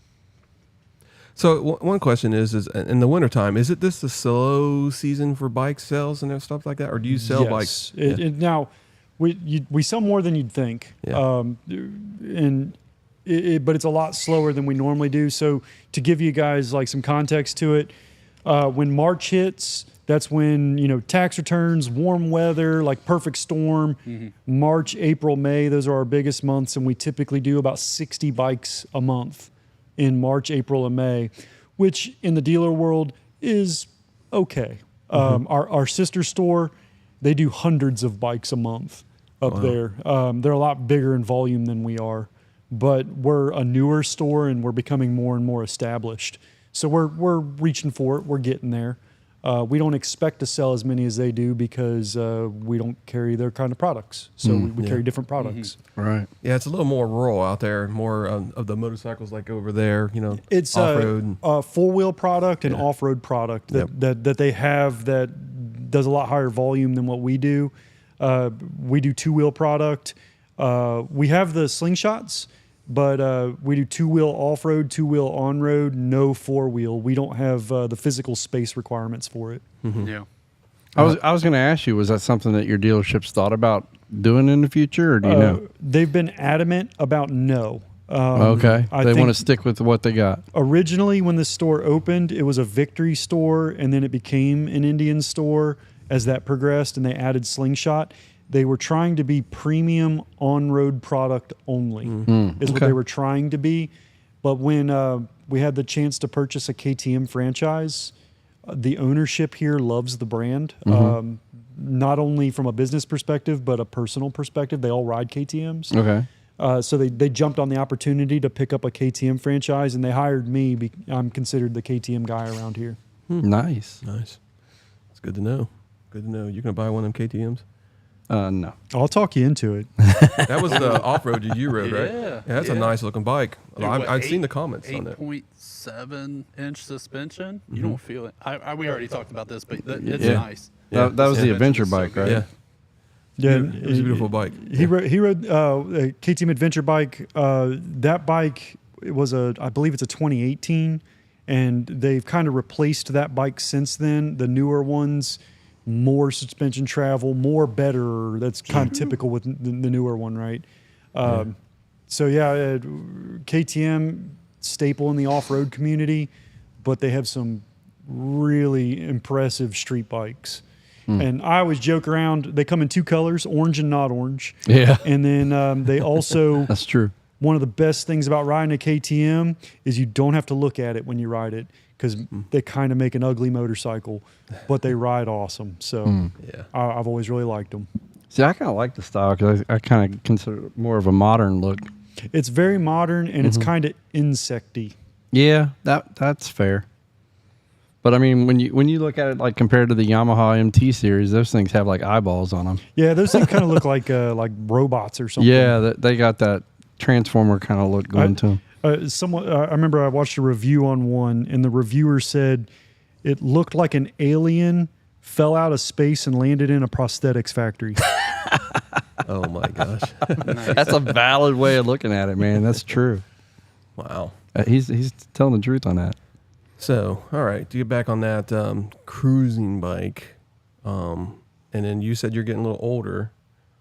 So one question is in the wintertime, is it this the slow season for bike sales and stuff like that, or do you sell bikes? Now, we sell more than you'd think, Yeah. but it's a lot slower than we normally do. So to give you guys like some context to it, when March hits, that's when tax returns, warm weather, like perfect storm. March, April, May, those are our biggest months, and we typically do about 60 bikes a month in March, April, and May, which in the dealer world is okay. Our sister store, they do hundreds of bikes a month up there. They're a lot bigger in volume than we are, but we're a newer store and we're becoming more and more established. So we're reaching for it. We're getting there. We don't expect to sell as many as they do because we don't carry their kind of products. So we carry different products. Right. Yeah, it's a little more rural out there, more of the motorcycles like over there, It's off-road. a four-wheel product and off-road product that they have that does a lot higher volume than what we do. We do two-wheel product. We have the Slingshots, but we do two-wheel off-road, two-wheel on-road, no four-wheel. We don't have the physical space requirements for it. Yeah. I was going to ask you, was that something that your dealerships thought about doing in the future, or do you know? They've been adamant about no. Okay, I they want to think stick with what they got. originally when the store opened, it was a Victory store, and then it became an Indian store as that progressed, and they added Slingshot. They were trying to be premium on-road product only, is what Okay. they were trying to be. But when we had the chance to purchase a KTM franchise, the ownership here loves the brand. Not only from a business perspective, but a personal perspective. They all ride KTMs. Okay. So they jumped on the opportunity to pick up a KTM franchise, and they hired me. I'm considered the KTM guy around here. Nice. Nice. It's good to know. Good to know. You're going to buy one of them KTMs? No. I'll talk you into it. That was the off-road you rode, right? Yeah, that's a yeah. nice looking bike. Dude, I've seen the comments on that. 8.7-inch suspension. You don't feel it. We already talked about this, but it's Yeah. nice. Yeah. That was the Suspension adventure is so bike, good. right? Yeah. Yeah, It was a beautiful bike. He rode a KTM adventure bike. That bike, it was I believe it's a 2018, and they've kind of replaced that bike since then. The newer ones more suspension travel, more better. That's kind of typical with the newer one, right? So yeah, KTM staple in the off-road community, but they have some really impressive street bikes. And I always joke around, they come in 2 colors, orange and not orange. Yeah. And then they also, That's true. one of the best things about riding a KTM is you don't have to look at it when you ride it, because they kind of make an ugly motorcycle, but they ride awesome. So Yeah. I've always really liked them. See, I kind of like the style because I kind of consider it more of a modern look. It's very modern and it's kind of insecty. Yeah, that's fair. But I mean, when you look at it like compared to the Yamaha MT series, those things have like eyeballs on them. Yeah, those things kind of look like robots or something. Yeah, they got that transformer kind of look going to them. I remember I watched a review on one, and the reviewer said it looked like an alien fell out of space and landed in a prosthetics factory. Oh my gosh. That's a valid way of looking at it, man. That's true. Wow. He's telling the truth on that. So, all right, to get back on that cruising bike, and then you said you're getting a little older.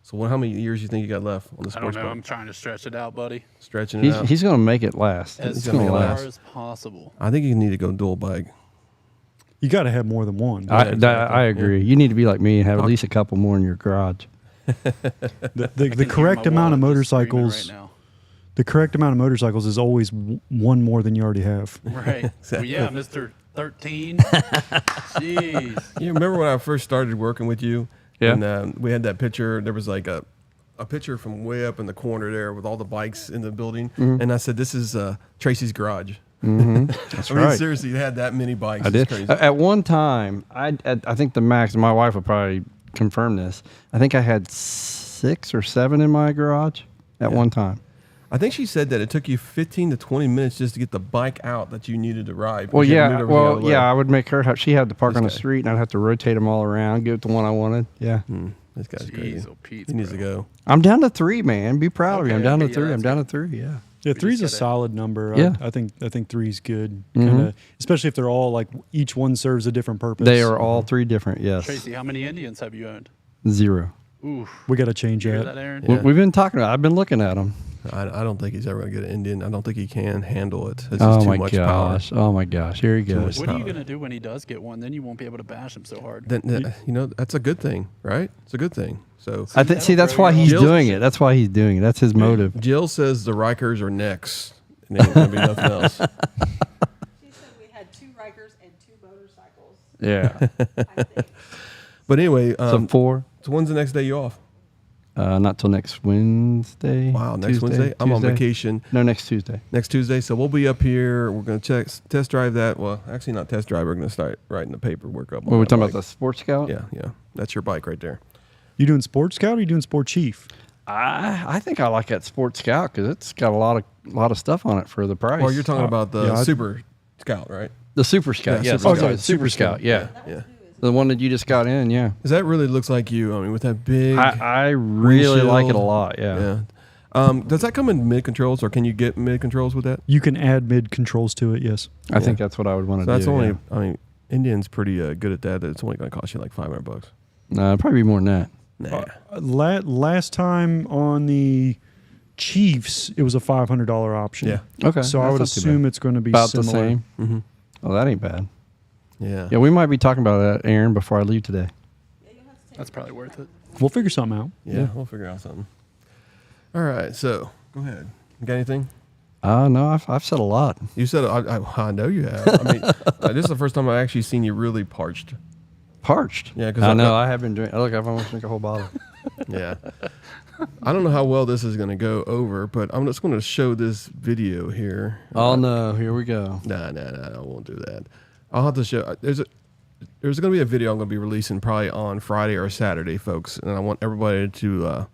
So, how many years do you think you got left on the I sports don't know. bike? I'm trying to stretch it out, buddy, Stretching it out. He's going to make it last. as It's far going to gonna last. as possible. I think you need to go dual bike. You got to have more than one. I agree. You need to be like me and have at least a couple more in your garage. The correct amount of motorcycles. Right now. The correct amount of motorcycles is always one more than you already have. Right. Exactly. Well, yeah, Mr. 13. Jeez. You remember when I first started working with you? Yeah. And we had that picture. There was like a picture from way up in the corner there with all the bikes in the building. And I said, this is Tracy's garage. That's I mean, right. seriously, you had that many bikes. I It's did. crazy. At one time, I think the max, and my wife will probably confirm this, I think I had 6 or 7 in my garage at one time. I think she said that it took you 15 to 20 minutes just to get the bike out that you needed to ride. Well, because you had to yeah. move everything out of Well, the way. yeah. I would make her. She had to park This on the guy. street, and I'd have to rotate them all around, give it the one I wanted. Yeah. This guy's crazy. Jeez, oh, Pete, He needs to bro. go. I'm down to 3, man. Be proud of me. I'm Okay, down to okay, yeah, 3. I'm that's down to good. 3. Yeah. Yeah, three's a just gotta- solid number. Yeah. I think 3's good. Kinda, especially if they're all like each one serves a different purpose. They are all 3 different. Yes. Tracy, how many Indians have you owned? 0. Oof. We got to change You hear that. that, Aaron? Yeah. We've been talking about. I've been looking at them. I don't think he's ever going to get an Indian. I don't think he can handle it. It's just Oh too my much gosh. Oh my gosh. Here he goes. What are you power. going to do when he does get one? Then you won't be able to bash him so hard. Then, that's a good thing, right? It's a good thing. So See, that's why he's Jill's- doing it. That's why he's doing it. That's his motive. Jill says the Rikers are next. And there ain't going to be nothing else. She said we had 2 Rikers and 2 motorcycles, Yeah. I think. But anyway, So 4. so when's the next day you off? Not till next Wednesday. Wow, next Tuesday, Wednesday? I'm on Tuesday. vacation No, next Tuesday. next Tuesday. So we'll be up here. We're going to test drive that. Well, actually not test drive. We're going to start writing the paperwork up. on What, we're that talking about the bike. Sports Scout? Yeah. That's your bike right there. You doing Sport Scout or you doing Sport Chief? I think I like that Sports Scout because it's got a lot of stuff on it for the price. Well, you're talking about the yeah, Super Scout, right? the Super Scout. Yeah, Yes. Super Oh, Scout. sorry, Super Scout. Yeah. Yeah. The one that you just got in. Yeah. Because that really looks like you. I mean, with that big. I really like it a windshield. lot. Yeah. Yeah. Does that come in mid controls, or can you get mid controls with that? You can add mid controls to it. Yes. I think that's what I would want to So do. that's only. yeah. I mean, Indian's pretty good at that. It's only going to cost you like $500. No, probably be more than that. Nah. Last time on the Chiefs, it was a $500 option. Yeah. Okay. So I that's would not too assume bad. it's going to be about similar. the same. Mm-hmm. Oh, that ain't bad. Yeah. Yeah, we might be talking about that, Aaron, before I leave today. Yeah, you'll have to take That's probably worth it. We'll figure something out. Yeah. We'll figure out something. All right. So go ahead. You got anything? No, I've said a lot. You said I know you have. I mean, this is the first time I've actually seen you really parched. Parched. Yeah, 'cause I I- know. I have been drinking. Look, I've almost drank a whole bottle. Yeah. I don't know how well this is going to go over, but I'm just going to show this video here. Oh no, here we go. Nah, I won't do that. I'll have to show. There's going to be a video I'm going to be releasing probably on Friday or Saturday, folks, and I want everybody to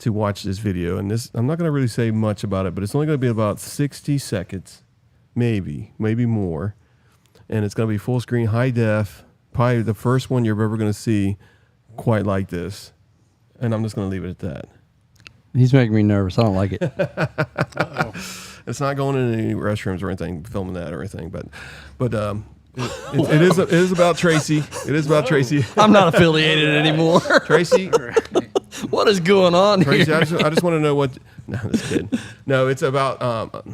watch this video. And this, I'm not going to really say much about it, but it's only going to be about 60 seconds, maybe more, and it's going to be full screen, high def. Probably the first one you're ever going to see quite like this, and I'm just going to leave it at that. He's making me nervous. I don't like it. Uh-oh. It's not going in any restrooms or anything, filming that or anything. But It is about Tracy. It is about Tracy. I'm not affiliated anymore. Tracy, What is going on Tracy, here? I just want to know what. No, just kidding. No, it's about.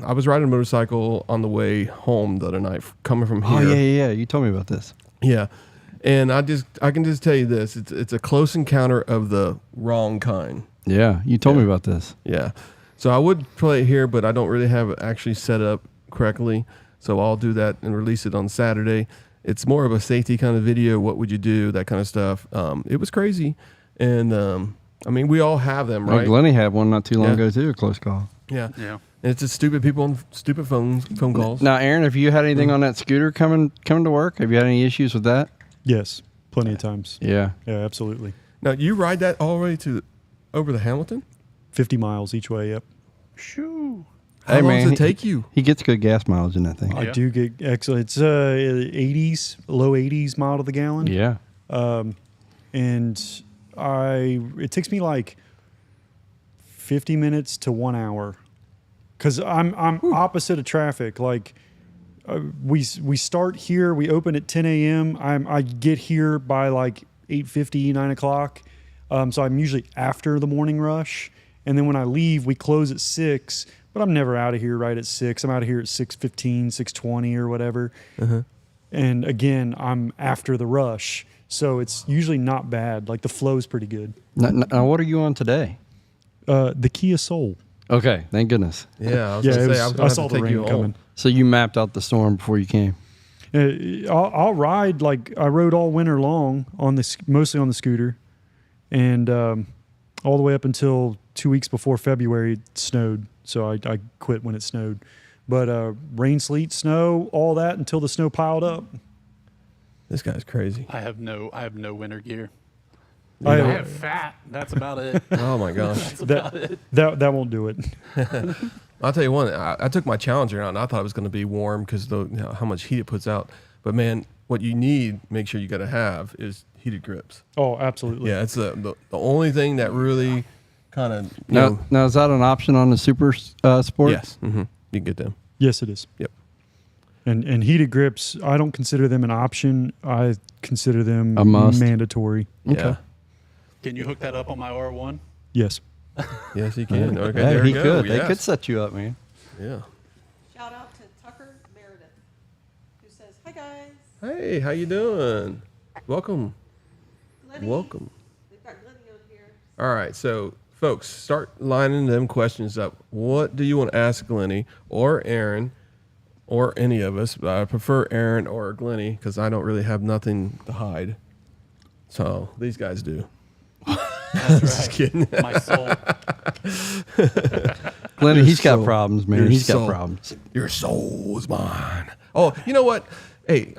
I was riding a motorcycle on the way home the other night, coming from here. Oh yeah. You told me about this. Yeah, and I can just tell you this: it's a close encounter of the wrong kind. Yeah, you told me about this. Yeah, so I would play it here, but I don't really have it actually set up correctly. So I'll do that and release it on Saturday. It's more of a safety kind of video. What would you do? That kind of stuff. It was crazy, and I mean, we all have them, right? Well, Glenny had one not too long Yeah. ago too, a close call. Yeah. Yeah. And it's just stupid people on stupid phone calls. Now, Aaron, have you had anything on that scooter coming to work? Have you had any issues with that? Yes, plenty of times. Yeah. Yeah, absolutely. Now you ride that all the way over the Hamilton? 50 miles each way. Yep. Shoo. How Hey, long man, does it take you? He gets good gas mileage in that thing. I Yeah. do get excellent. It's 80s, low 80s mile to the gallon. Yeah. And it takes me like 50 minutes to 1 hour because I'm opposite of traffic. Like we start here, we open at 10 a.m. I get here by like 8:50, 9 o'clock. So I'm usually after the morning rush. And then when I leave, we close at 6, but I'm never out of here right at 6. I'm out of here at 6:15, 6:20 or whatever. And again, I'm after the rush. So it's usually not bad. Like the flow is pretty good. Now, what are you on today? The Kia Soul. Okay, thank goodness. Yeah, I was Yeah, gonna it say was- I was I gonna have saw to the take you rain home. coming. So you mapped out the storm before you came. I'll ride like I rode all winter long mostly on the scooter, and all the way up until 2 weeks before February it snowed. So I quit when it snowed. But rain, sleet, snow, all that until the snow piled up. This guy's crazy. I have no winter gear. I- I have fat. That's about it. Oh my gosh. That's about it. That won't do it. I'll tell you one. I took my Challenger out, and I thought it was going to be warm because how much heat it puts out. But man, what you need, make sure you got to have, is heated grips. Oh, absolutely. Yeah, it's the only thing that really kind of Now, is that an option on the Super Sport? Yes, you can get them. Yes, it is. Yep. And heated grips, I don't consider them an option. I consider them A must. mandatory. Yeah. Can you hook that up on my R1? Yes. Yes, he can. Okay, Yeah, there he you go. could. They Yes. could set you up, man. Yeah. Shout out to Tucker Meredith, who says, "Hi guys, Hey, how you doing? Welcome. Glenny." Welcome. We've got Glenny on here. All right, so folks, start lining them questions up. What do you want to ask Glenny or Aaron or any of us? I prefer Aaron or Glenny because I don't really have nothing to hide. So these guys do. That's Just kidding. My soul. Glenny, he's got soul- problems, man. your He's got soul- problems. Your soul is mine. Oh, you know what? Hey,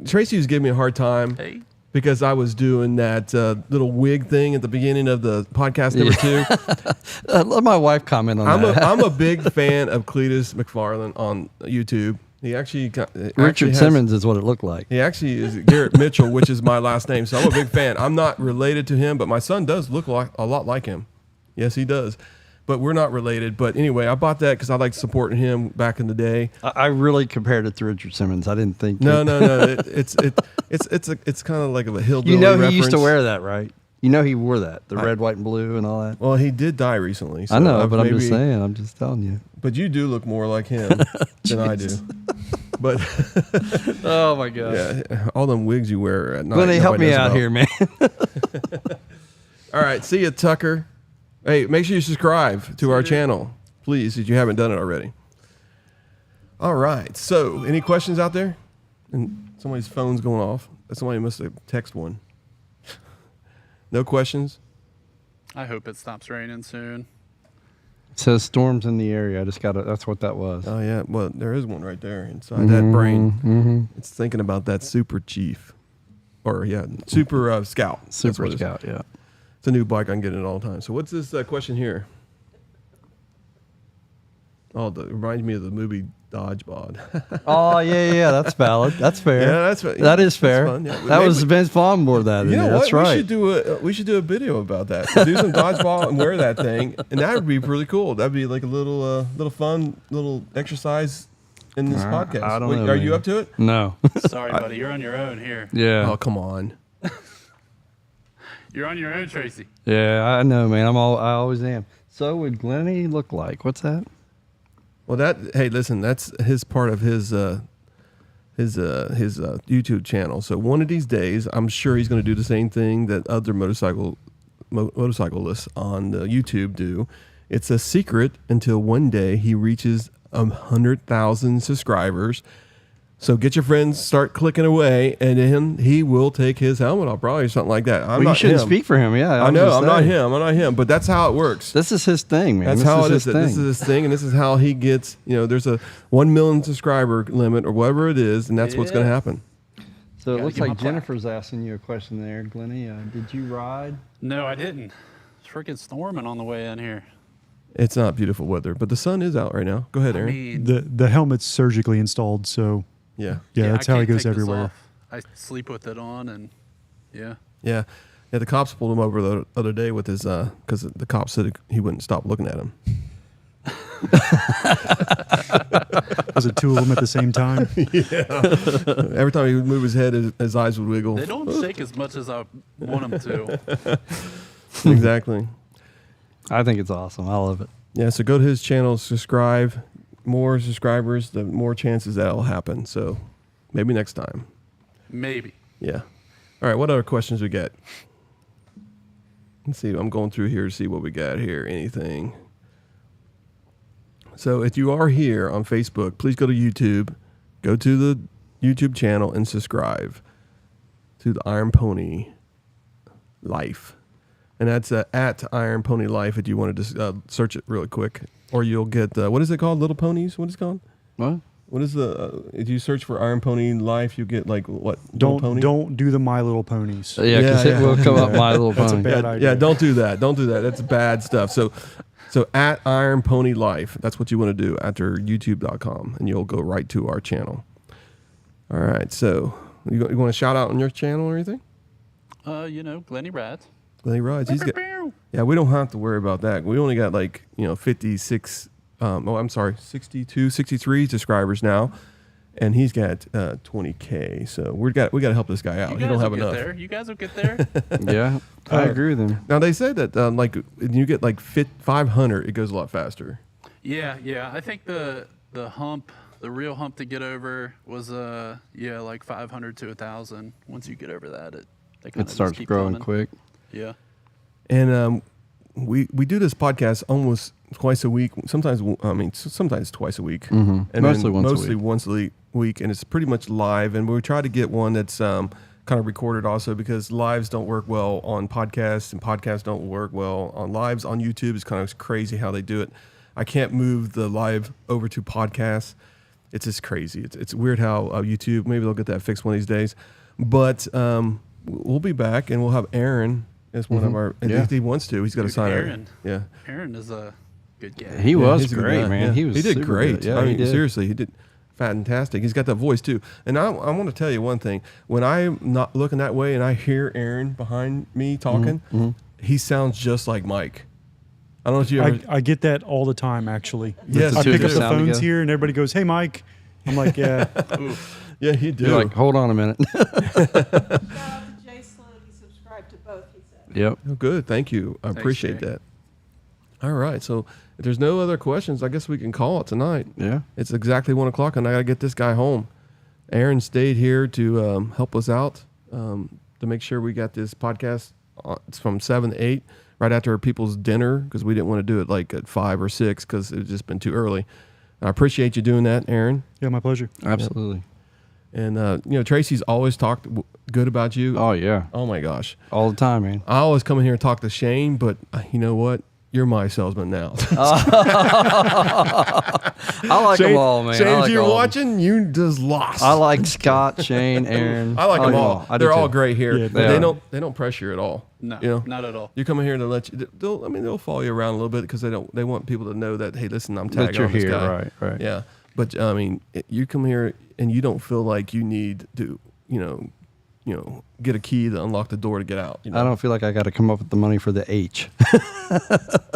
Tracy was giving me a hard time Hey. because I was doing that little wig thing at the beginning of the podcast number 2. Let my wife comment on that. I'm a big fan of Cletus McFarland on YouTube. He actually Richard Simmons is what it looked like. He actually is Garrett Mitchell, which is my last name. So I'm a big fan. I'm not related to him, but my son does look a lot like him. Yes, he does. But we're not related. But anyway, I bought that because I liked supporting him back in the day. I really compared it to Richard Simmons. I didn't think. No. It's kind of like a hillbilly. You know, reference. he used to wear that, right? You know, he wore that, the red, white, and blue, and all that. Well, he did die recently. So I know, but I'm just maybe- saying. I'm just telling you. But you do look more like him than I do. But Oh my God. yeah, all them wigs you wear at night. Glenny, help nobody me knows out about. here, man. All right, see you, Tucker. Hey, make sure you subscribe to our channel, please, if you haven't done it already. All right, so any questions out there? And somebody's phone's going off. Somebody must have texted one. No questions? I hope it stops raining soon. It says storms in the area. I just got it. That's what that was. Oh, yeah. Well, there is one right there inside that brain. It's thinking about that Super Chief. Or, yeah, Super Scout. That's Super what it is. Scout, yeah. It's a new bike. I can get it all the time. So what's this question here? Oh, it reminds me of the movie Dodgeball. Oh, yeah. That's valid. That's fair. Yeah, that's right. That is fair. That's fun. Yeah, That maybe- was Vince Vaughn wore that in You know there. what? That's right. We should do a video about that. Do some dodgeball and wear that thing, and that would be really cool. That'd be like a little fun little exercise in this podcast. I don't Wait, know, are you man. up to it? No. Sorry, buddy. You're on your own here. Yeah. Oh, come on. You're on your own, Tracy. Yeah, I know, man. I always am. So would Glenny look like? What's that? Well, hey, listen, that's his part of his YouTube channel. So one of these days, I'm sure he's going to do the same thing that other motorcyclists on YouTube do. It's a secret until one day he reaches 100,000 subscribers. So get your friends, start clicking away, and then he will take his helmet off, probably, or something like that. Well, you shouldn't speak for him. Yeah, I know. I'm not him. But that's how it works. This is his thing, man. That's how it is. This is his thing, and this is how he gets. There's a 1 million subscriber limit or whatever it is, and that's what's going to happen. So it looks get my like plaque. Jennifer's asking you a question there, Glenny. Did you ride? No, I didn't. It's freaking storming on the way in here. It's not beautiful weather, but the sun is out right now. Go ahead, I Aaron. mean, The helmet's surgically installed, so Yeah. yeah, that's I how he can't goes take this everywhere. off. I sleep with it on, and yeah. Yeah. The cops pulled him over the other day with his because the cops said he wouldn't stop looking at him. Was it two of them at the same time? Every time he would move his head, his eyes would wiggle. They don't shake as much as I want them to. Exactly. I think it's awesome. I love it. Yeah. So go to his channel, subscribe. More subscribers, the more chances that'll happen. So maybe next time. Maybe. Yeah. All right. What other questions we got? Let's see. I'm going through here to see what we got here. Anything. So if you are here on Facebook, please go to YouTube. Go to the YouTube channel and subscribe to the Iron Pony Life. And that's at Iron Pony Life if you wanted to search it really quick. Or you'll get, what is it called? Little Ponies? What is it called? What? What is if you search for Iron Pony Life, you get like what? Little Pony? Don't do the My Little Ponies. Yeah, because Yeah, it will come up yeah. My Little That's a Pony. bad Yeah, idea. yeah, don't do that. Don't do that. That's bad stuff. So at Iron Pony Life, that's what you want to do after YouTube.com, and you'll go right to our channel. All right. So you want to shout out on your channel or anything? Glenny Rides. Glenny Rides. Yeah, we don't have to worry about that. We only got 56. 62, 63 subscribers now, and he's got 20K. So we got to help this guy out. You He guys don't have will get enough. there. You guys will get there. Yeah, I agree with him. Now they say that when you get 500, it goes a lot faster. Yeah. I think the hump, the real hump to get over was 500 to 1,000. Once you get over that, they kind It starts growing quick. Yeah. And we do this podcast almost twice a week. Sometimes twice a week, and Mostly once a week, and it's pretty much live. And we try to get one that's kind of recorded also, because lives don't work well on podcasts, and podcasts don't work well on lives on YouTube. It's kind of crazy how they do it. I can't move the live over to podcasts. It's just crazy. It's weird how YouTube, maybe they'll get that fixed one of these days. But we'll be back, and we'll have Aaron as one of our. And Yeah. if he wants to, he's got to Dude, sign Aaron. it. Yeah, Aaron is a good guy. He Yeah, was he's a good great, guy. man. Yeah. He was. He did super great. good. Yeah, I he mean, did. seriously, he did fantastic. He's got that voice too. And I want to tell you one thing. When I'm not looking that way and I hear Aaron behind me talking, he sounds just like Mike. I don't know if you ever. I get that all the time, actually. Yes, I two pick of up them the sound phones together. here, and everybody goes, "Hey, Mike." I'm like, "Yeah." yeah, he do. You're like, hold on a minute. Shout out to Jay Sloan. He subscribed to both, he said. Yep. Oh, good. Thank you. I appreciate Jay. that. All right. So if there's no other questions, I guess we can call it tonight. Yeah. It's exactly 1 o'clock, and I got to get this guy home. Aaron stayed here to help us out, to make sure we got this podcast. It's from 7 to 8, right after people's dinner, because we didn't want to do it like at 5 or 6 because it had just been too early. I appreciate you doing that, Aaron. Yeah, my pleasure. Absolutely. And, Tracy's always talked good about you. Oh yeah. Oh, my gosh. All the time, man. I always come in here and talk to Shane, but you know what? You're my salesman now. I like them all, man. Shane, I if like you're all of them. watching, you just lost. I like Scott, Shane, Aaron. I like them all. I do They're all too. great here. Yeah, But they they don't pressure you at all. No, You know? not at all. You come in here to let you. They'll follow you around a little bit because they want people to know that, hey, listen, I'm That tagging you're on this here, guy. right? Yeah, but you come here and you don't feel like you need to, get a key to unlock the door to get out. I don't feel like I got to come up with the money for the H.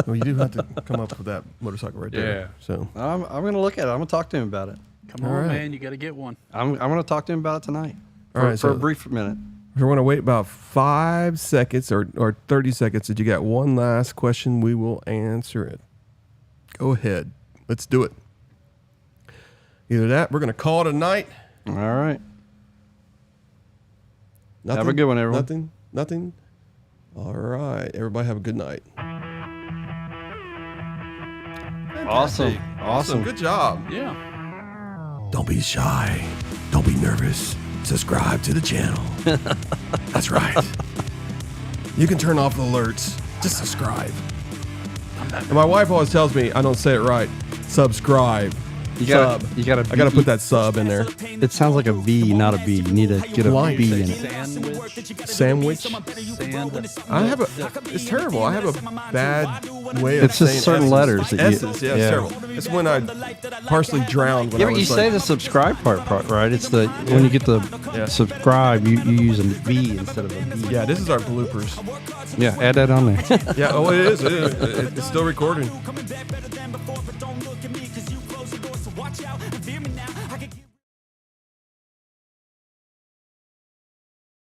Well, you do have to come up with that motorcycle right there. Yeah. So I'm gonna look at it. I'm gonna talk to him about it. Come All on, right. man. You got to get one. I'm going to talk to him about it tonight. All right, For so a brief minute. we're going to wait about 5 seconds or 30 seconds. If you got one last question, we will answer it. Go ahead. Let's do it. Either that, we're going to call it a night. All right. Nothing? Have a good one, everyone. Nothing? All right. Everybody have a good night. Awesome. Good job. Yeah. Don't be shy. Don't be nervous. Subscribe to the channel. That's right. You can turn off the alerts. Just subscribe. And my wife always tells me I don't say it right. Subscribe. You gotta I gotta put that sub in there. It sounds like a V, not a B. You need to get a Blind. B in it. Sandwich. Sandwich. Sand. It's terrible. I have a bad way of It's just saying certain S's. letters that you- S's, yeah, yeah. it's terrible. It's when I partially drowned when Yeah, I but was you like, say the subscribe part, right? It's the when you get the Yeah. subscribe, you use a V instead of a B. yeah, this is our bloopers. Yeah, add that on there. Yeah, oh, it is. It's still recording. Coming back better than before, but don't look at me, 'cause you close the doors, so watch out and fear me now.